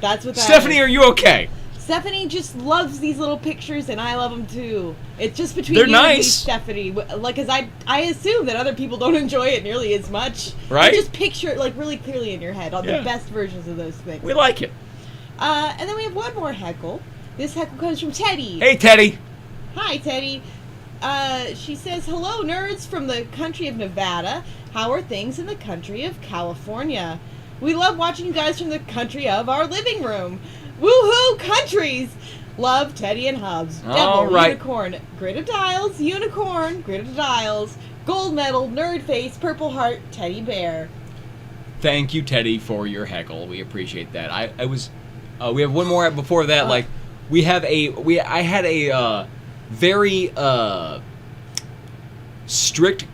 That's what that Stephanie, is. are you okay? Stephanie just loves these little pictures, and I love them too. It's just between They're you and me, nice. Stephanie. Like, cause I assume that other people don't enjoy it nearly as much. Right? You just picture it like really clearly in your head on Yeah. the best versions of those things. We like it. And then we have one more heckle. This heckle comes from Teddy. Hey, Teddy. Hi, Teddy. She says, hello, nerds from the country of Nevada. How are things in the country of California? We love watching you guys from the country of our living room. Woohoo, countries! Love, Teddy and Hubs. All Devil, right. unicorn, grid of dials, unicorn, grid of dials, gold medal, nerd face, purple heart, teddy bear. Thank you, Teddy, for your heckle. We appreciate that. I was. We have one more before that. I had a very strict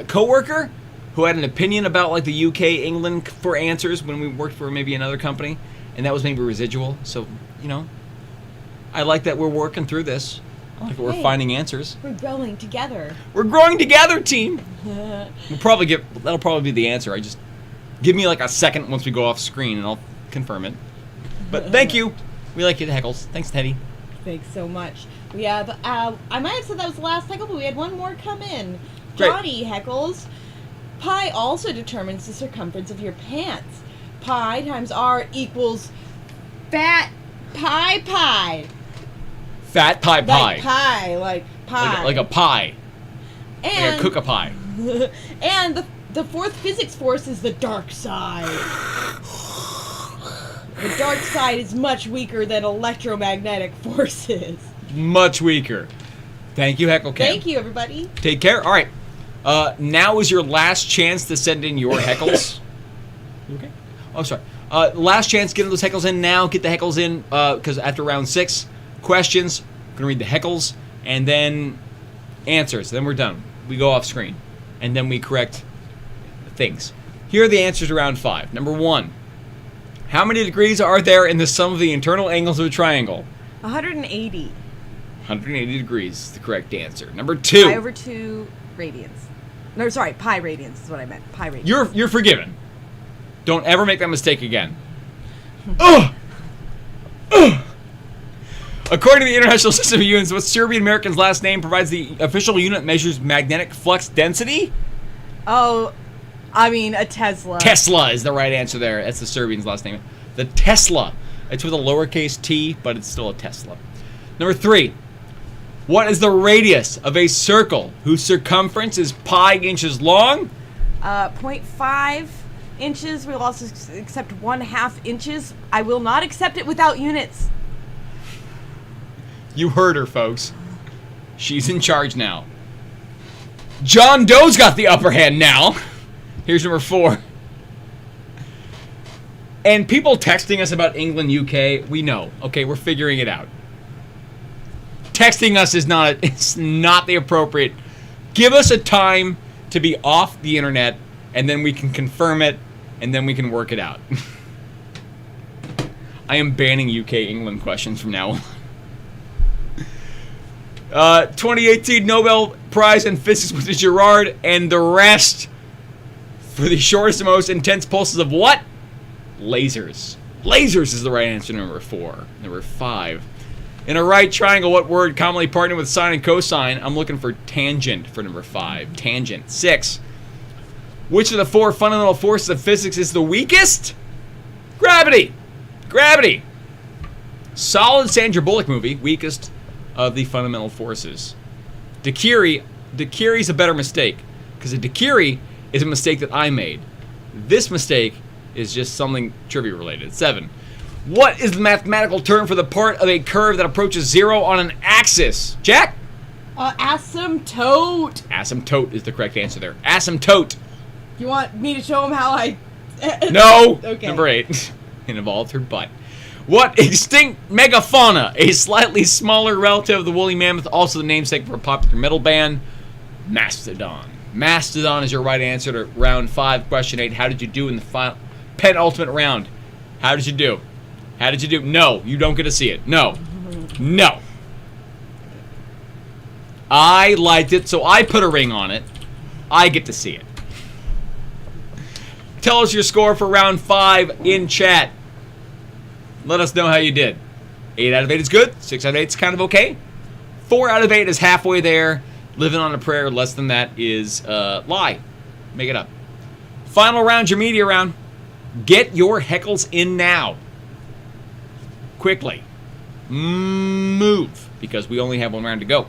coworker who had an opinion about like the UK, England for answers when we worked for maybe another company, and that was maybe residual. So I like that we're working through this. I like that we're finding answers. We're growing together. We're growing together, team. That'll probably be the answer. Just give me like a second once we go off screen, and I'll confirm it. But thank you. We like you, heckles. Thanks, Teddy. Thanks so much. We have, I might have said that was the last heckle, but we had one more come in. Great. Johnny heckles. Pi also determines the circumference of your pants. Pi times R equals fat pi. Fat pie pie. Like pie. Like a pie. And, Like a cook a pie. and the fourth physics force is the dark side. The dark side is much weaker than electromagnetic forces. Much weaker. Thank you, Heckle Cam. Thank you, everybody. Take care. All right. Now is your last chance to send in your heckles. You okay? Oh, sorry. Last chance to get those heckles in now. Get the heckles in because after round 6, questions, I'm going to read the heckles, and then answers. Then we're done. We go off screen. And then we correct things. Here are the answers to round 5. Number 1. How many degrees are there in the sum of the internal angles of a triangle? 180. 180 degrees is the correct answer. Number 2. Pi over 2 radians. No, sorry, pi radians is what I meant. Pi radians. You're forgiven. Don't ever make that mistake again. Ugh! Ugh! According to the International System of Units, what Serbian American's last name provides the official unit that measures magnetic flux density? Oh, I mean a Tesla. Tesla is the right answer there. That's the Serbian's last name. The Tesla. It's with a lowercase t, but it's still a Tesla. Number 3. What is the radius of a circle whose circumference is pi inches long? 0.5 inches. We'll also accept 1/2 inches. I will not accept it without units. You heard her, folks. She's in charge now. John Doe's got the upper hand now. Here's number 4. And people texting us about England, UK, we know. Okay, we're figuring it out. Texting us is not the appropriate. Give us a time to be off the internet and then we can confirm it, and then we can work it out. I am banning UK England questions from now on. 2018 Nobel Prize in Physics with Gerard and the rest for the shortest and most intense pulses of what? Lasers. Lasers is the right answer, number 4. Number 5. In a right triangle, what word commonly partnered with sine and cosine? I'm looking for tangent for number 5. Tangent. 6. Which of the 4 fundamental forces of physics is the weakest? Gravity. Gravity. Solid Sandra Bullock movie, weakest of the fundamental forces. Daiquiri's a better mistake, because a daiquiri is a mistake that I made. This mistake is just something trivia related. 7. What is the mathematical term for the part of a curve that approaches 0 on an axis? Jack? Asymptote. Asymptote is the correct answer there. Asymptote. You want me to show him how I... No. Okay. Number 8. It involved her butt. What extinct megafauna, a slightly smaller relative of the woolly mammoth, also the namesake for a popular metal band? Mastodon. Mastodon is your right answer to round 5. Question 8. How did you do in the penultimate round? How did you do? How did you do? No, you don't get to see it. No. No. I liked it, so I put a ring on it. I get to see it. Tell us your score for round 5 in chat. Let us know how you did. 8 out of 8 is good. 6 out of 8 is kind of okay. 4 out of 8 is halfway there. Living on a prayer. Less than that is lie. Make it up. Final round, your media round. Get your heckles in now. Quickly. Move. Because we only have 1 round to go.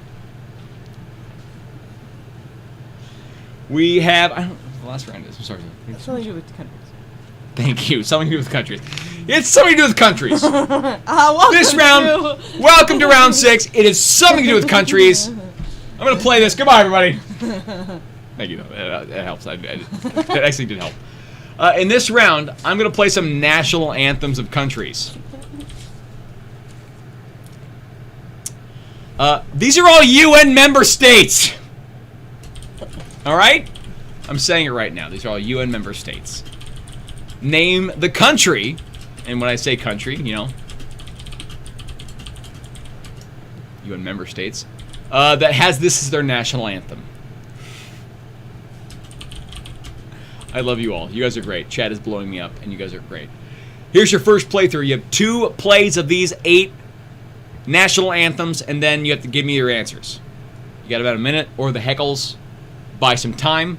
We have... I don't know what the last round is. I'm sorry. Something to do with countries. Thank you. Something to do with countries. It's something to do with countries. Welcome This round, welcome to round 6. It is something to do with countries. I'm going to play this. Goodbye, everybody. Thank you. That helps. That actually did help. In this round, I'm going to play some national anthems of countries. These are all UN member states. All right? I'm saying it right now. These are all UN member states. Name the country, and when I say country, you know, UN member states, that has this as their national anthem. I love you all. You guys are great. Chat is blowing me up, and you guys are great. Here's your first playthrough. You have 2 plays of these 8 national anthems, and then you have to give me your answers. You got about a minute, or the heckles buy some time.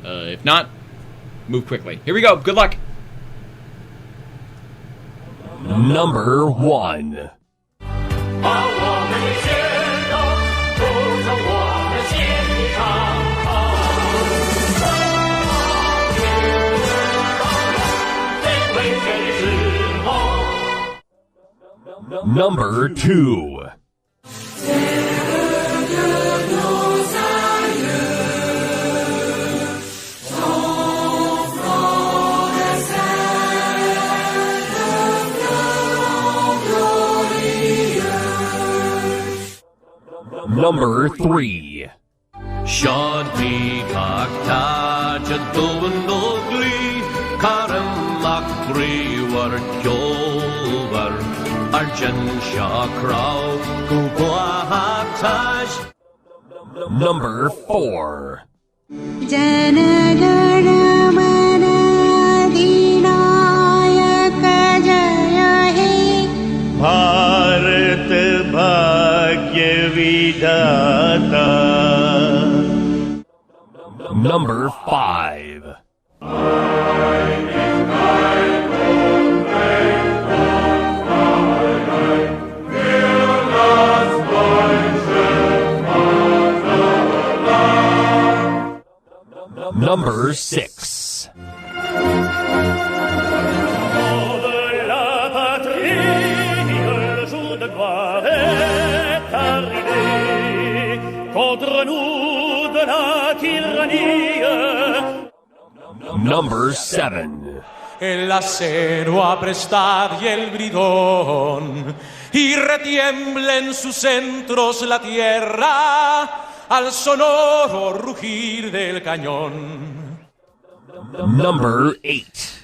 If not, move quickly. Here we go. Good luck. Number 1. Number 2. Number 3. Shadvi kakta jadovandogli karamakri war jovar arjan shakrau kubuahatash. Number 4. Bharat Bhagya Vidhata. Number 5. Number 6. Number 7. El acero a prestar y el bridón, y retiembla en sus centros la tierra al sonoro rugir del cañón. Number 8.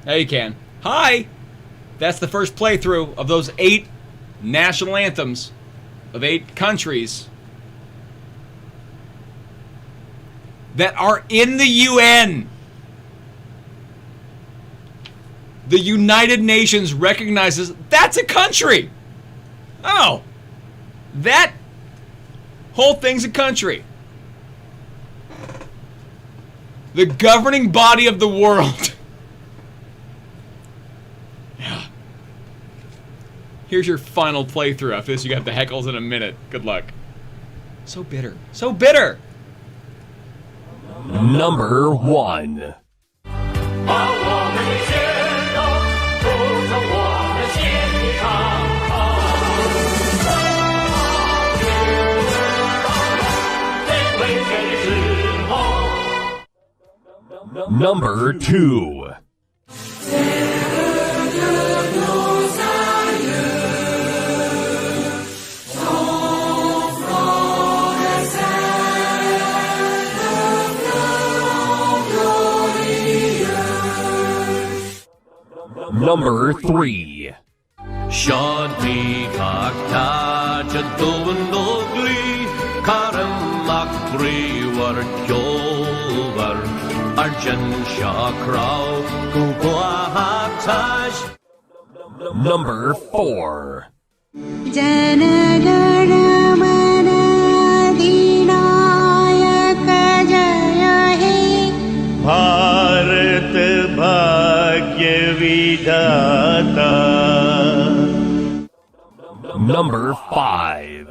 Now you can. Hi! That's the first playthrough of those 8 national anthems of 8 countries that are in the UN. The United Nations recognizes that's a country. Oh, that whole thing's a country. The governing body of the world. Here's your final playthrough. After this, you got the heckles in a minute. Good luck. So bitter. So bitter! Number 1. Number 2. Number 3. Shodvi kakta jadovan ogli karamak priwar jolvar arjan shakrau kubahataj. Number 4. Bharat Bhagya Vidhata. Number 5.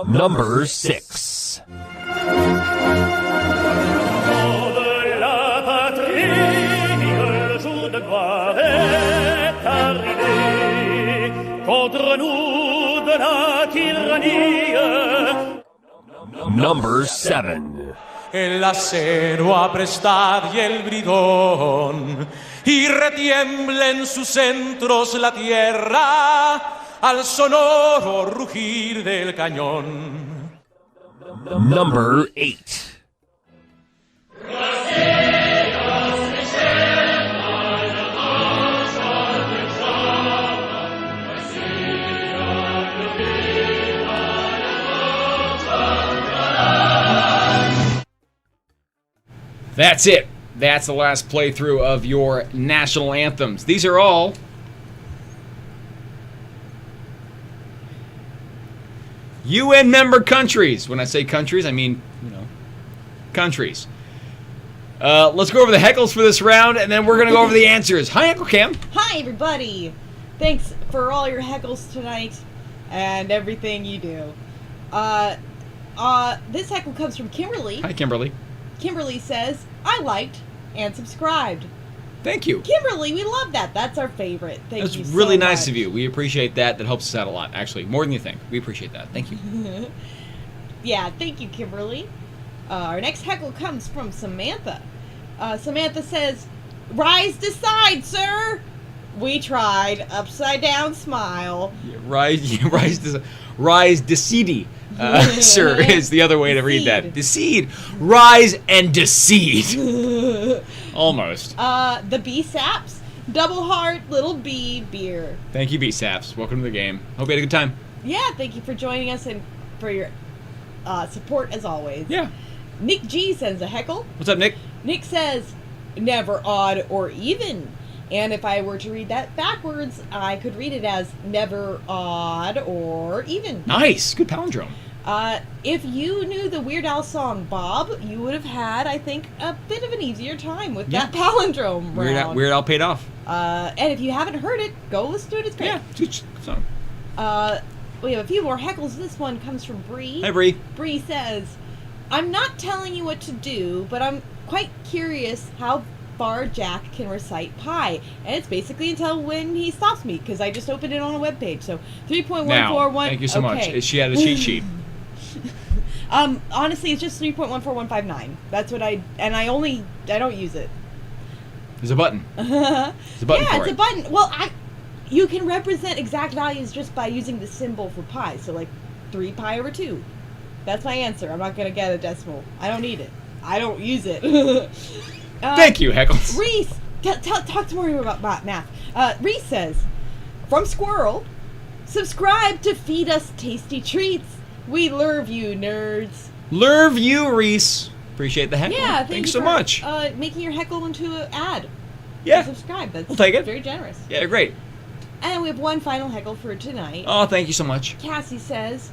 Number 6. Number 7. El acero aprestad y el bridón, y retiembla en sus centros la tierra al sonoro rugir del cañón. Number 8. That's it. That's the last playthrough of your national anthems. These are all UN member countries. When I say countries, I mean, countries. Let's go over the heckles for this round, and then we're going to go over the answers. Hi, Uncle Cam. Hi, everybody. Thanks for all your heckles tonight and everything you do. This heckle comes from Kimberly. Hi, Kimberly. Kimberly says, I liked and subscribed. Thank you. Kimberly, we love that. That's our favorite. Thank you so much. That's really nice of you. We appreciate that. That helps us out a lot, actually. More than you think. We appreciate that. Thank you. Yeah, thank you, Kimberly. Our next heckle comes from Samantha. Samantha says, Rise decide, sir. We tried. Upside down smile. Yeah, rise decidi. Sir, is the other way to read that. Decede. Rise and decede. Almost. The B-Saps. Double heart, little B, beer. Thank you, B-Saps. Welcome to the game. Hope you had a good time. Yeah, thank you for joining us and for your support as always. Yeah. Nick G sends a heckle. What's up, Nick? Nick says, never odd or even. And if I were to read that backwards, I could read it as never odd or even. Nice. Good palindrome. If you knew the Weird Al song Bob, you would have had, I think, a bit of an easier time with that palindrome round. Weird Al paid off. And if you haven't heard it, go listen to it. It's great. Yeah, good song. we have a few more heckles. This one comes from Bree. Hi, Bree. Bree says, I'm not telling you what to do, but I'm quite curious how far Jack can recite pi. And it's basically until when he stops me, because I just opened it on a webpage. So 3.141. Now, thank you so much. She had a cheat sheet. Honestly, it's just 3.14159. That's what I don't use it. There's a button. There's a button yeah, for it's it. a button. Well, you can represent exact values just by using the symbol for pi. So like 3 pi over 2. That's my answer. I'm not going to get a decimal. I don't need it. I don't use it. Thank you, Heckles. Reese, talk to more about math. Reese says, from Squirrel, subscribe to feed us tasty treats. We love you, nerds. Love you, Reese. Appreciate the heckle. Yeah, thanks you so for, much. Making your heckle into an ad. Yeah. Subscribe. That's We'll take it. Very generous. Yeah, great. And we have one final heckle for tonight. Oh, thank you so much. Cassie says,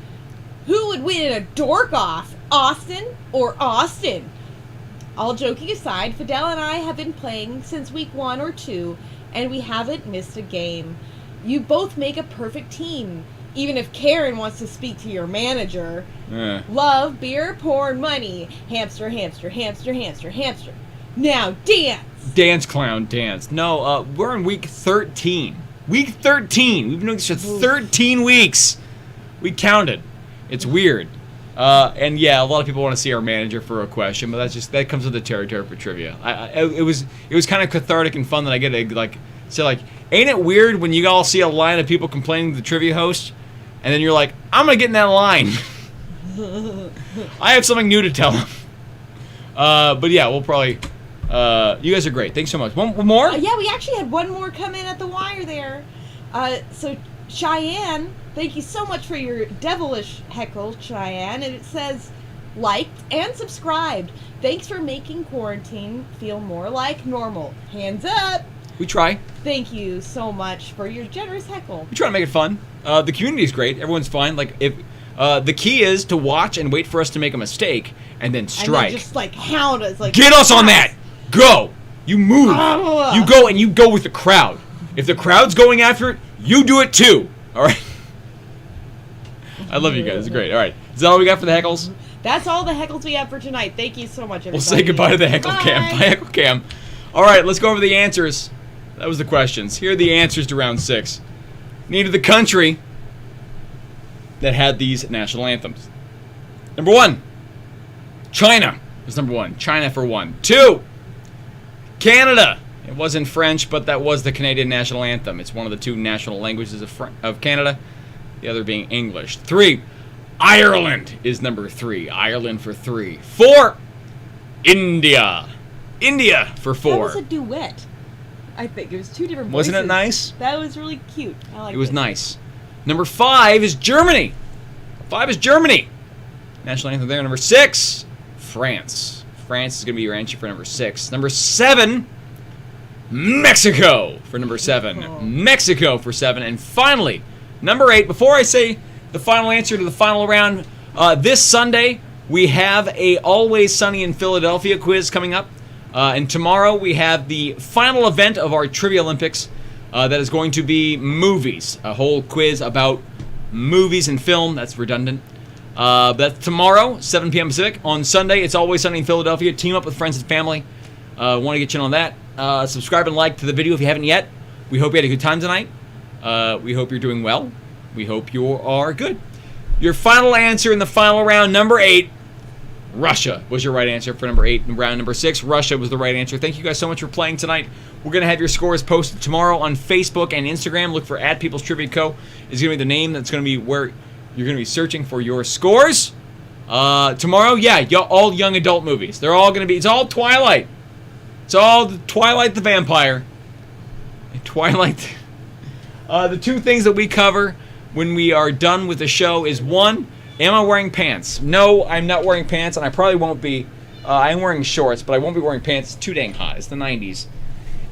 who would win in a dork-off, Austin or Austin? All joking aside, Fidel and I have been playing since week 1 or 2, and we haven't missed a game. You both make a perfect team, even if Karen wants to speak to your manager. Love, beer, porn, money. Hamster, hamster, hamster, hamster, hamster. Now dance! Dance, clown, dance. No, we're in week 13. Week 13! We've been doing this for 13 weeks! We counted. It's weird. And yeah, a lot of people want to see our manager for a question, but that comes with the territory for trivia. It was kind of cathartic and fun that I get to say ain't it weird when you all see a line of people complaining to the trivia host, and then you're like, I'm gonna get in that line. I have something new to tell them. But yeah, we'll probably. You guys are great. Thanks so much. One more? Yeah, we actually had one more come in at the wire there. So Cheyenne, thank you so much for your devilish heckle, Cheyenne. And it says, liked and subscribed. Thanks for making quarantine feel more like normal. Hands up. We try. Thank you so much for your generous heckle. We try to make it fun. The community is great. Everyone's fine. If the key is to watch and wait for us to make a mistake and then strike. And then just hound us. Get us on that. Go. You move. You go and you go with the crowd. If the crowd's going after it, you do it too. All right. I love you guys. It's great. All right. Is that all we got for the heckles? That's all the heckles we have for tonight. Thank you so much, everybody. We'll say goodbye to the heckle cam. Bye, heckle cam. All right. Let's go over the answers. That was the questions. Here are the answers to round 6. Name of the country that had these national anthems. Number 1, China was number 1. China for 1. 2, Canada. It wasn't French, but that was the Canadian national anthem. It's one of the 2 national languages of Canada, the other being English. 3, Ireland is number 3. Ireland for 3. 4, India. India for 4. That was a duet. I think it was 2 different voices. Wasn't it nice? That was really cute. I liked it. It was nice. Number 5 is Germany. 5 is Germany. National anthem there. Number 6, France. France is going to be your answer for number 6. Number 7, Mexico for number 7. Oh. Mexico for 7. And finally, number 8. Before I say the final answer to the final round, this Sunday we have a Always Sunny in Philadelphia quiz coming up. And tomorrow we have the final event of our Trivia-Lympics that is going to be movies. A whole quiz about movies and film. That's redundant. That's tomorrow, 7 p.m. Pacific. On Sunday, it's Always Sunny in Philadelphia. Team up with friends and family. Want to get you in on that. Subscribe and like to the video if you haven't yet. We hope you had a good time tonight. We hope you're doing well. We hope you are good. Your final answer in the final round, number 8. Russia was your right answer for number 8. In round number 6, Russia was the right answer. Thank you guys so much for playing tonight. We're going to have your scores posted tomorrow on Facebook and Instagram. Look for @PeoplesTriviaCo. It's going to be the name that's going to be where you're going to be searching for your scores. Tomorrow, all young adult movies. They're all going to be, it's all Twilight. It's all Twilight the Vampire. Twilight. The 2 things that we cover when we are done with the show is 1, am I wearing pants? No, I'm not wearing pants, and I probably won't be. I'm wearing shorts, but I won't be wearing pants. It's too dang hot. It's the 90s.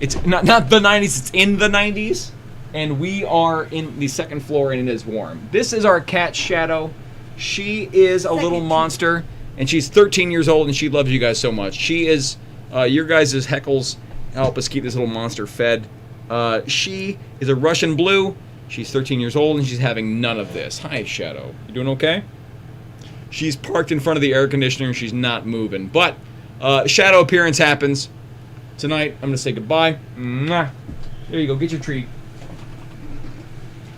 It's not the 90s, it's in the 90s. And we are in the 2nd floor, and it is warm. This is our cat, Shadow. She is a little monster, and she's 13 years old, and she loves you guys so much. She is, your guys' heckles help us keep this little monster fed. She is a Russian blue. She's 13 years old and she's having none of this. Hi, Shadow. You doing okay? She's parked in front of the air conditioner and she's not moving. But Shadow appearance happens. Tonight, I'm going to say goodbye. Mwah. There you go. Get your treat.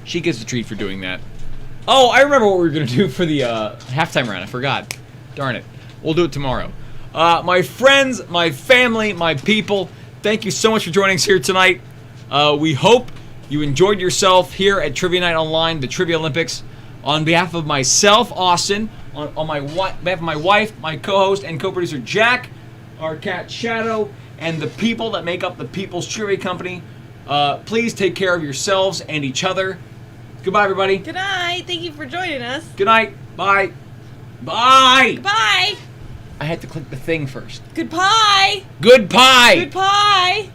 She gets the treat for doing that. Oh, I remember what we were going to do for the halftime round. I forgot. Darn it. We'll do it tomorrow. My friends, my family, my people, thank you so much for joining us here tonight. We hope you enjoyed yourself here at Trivia Night Online, the Trivia-Lympics. On behalf of myself, Austin, on behalf of my wife, my co-host, and co-producer, Jack, our cat, Shadow, and the people that make up the People's Trivia Company, please take care of yourselves and each other. Goodbye, everybody. Good night. Thank you for joining us. Good night. Bye. Bye. Goodbye. I had to click the thing first. Goodbye. Good pie. Goodbye.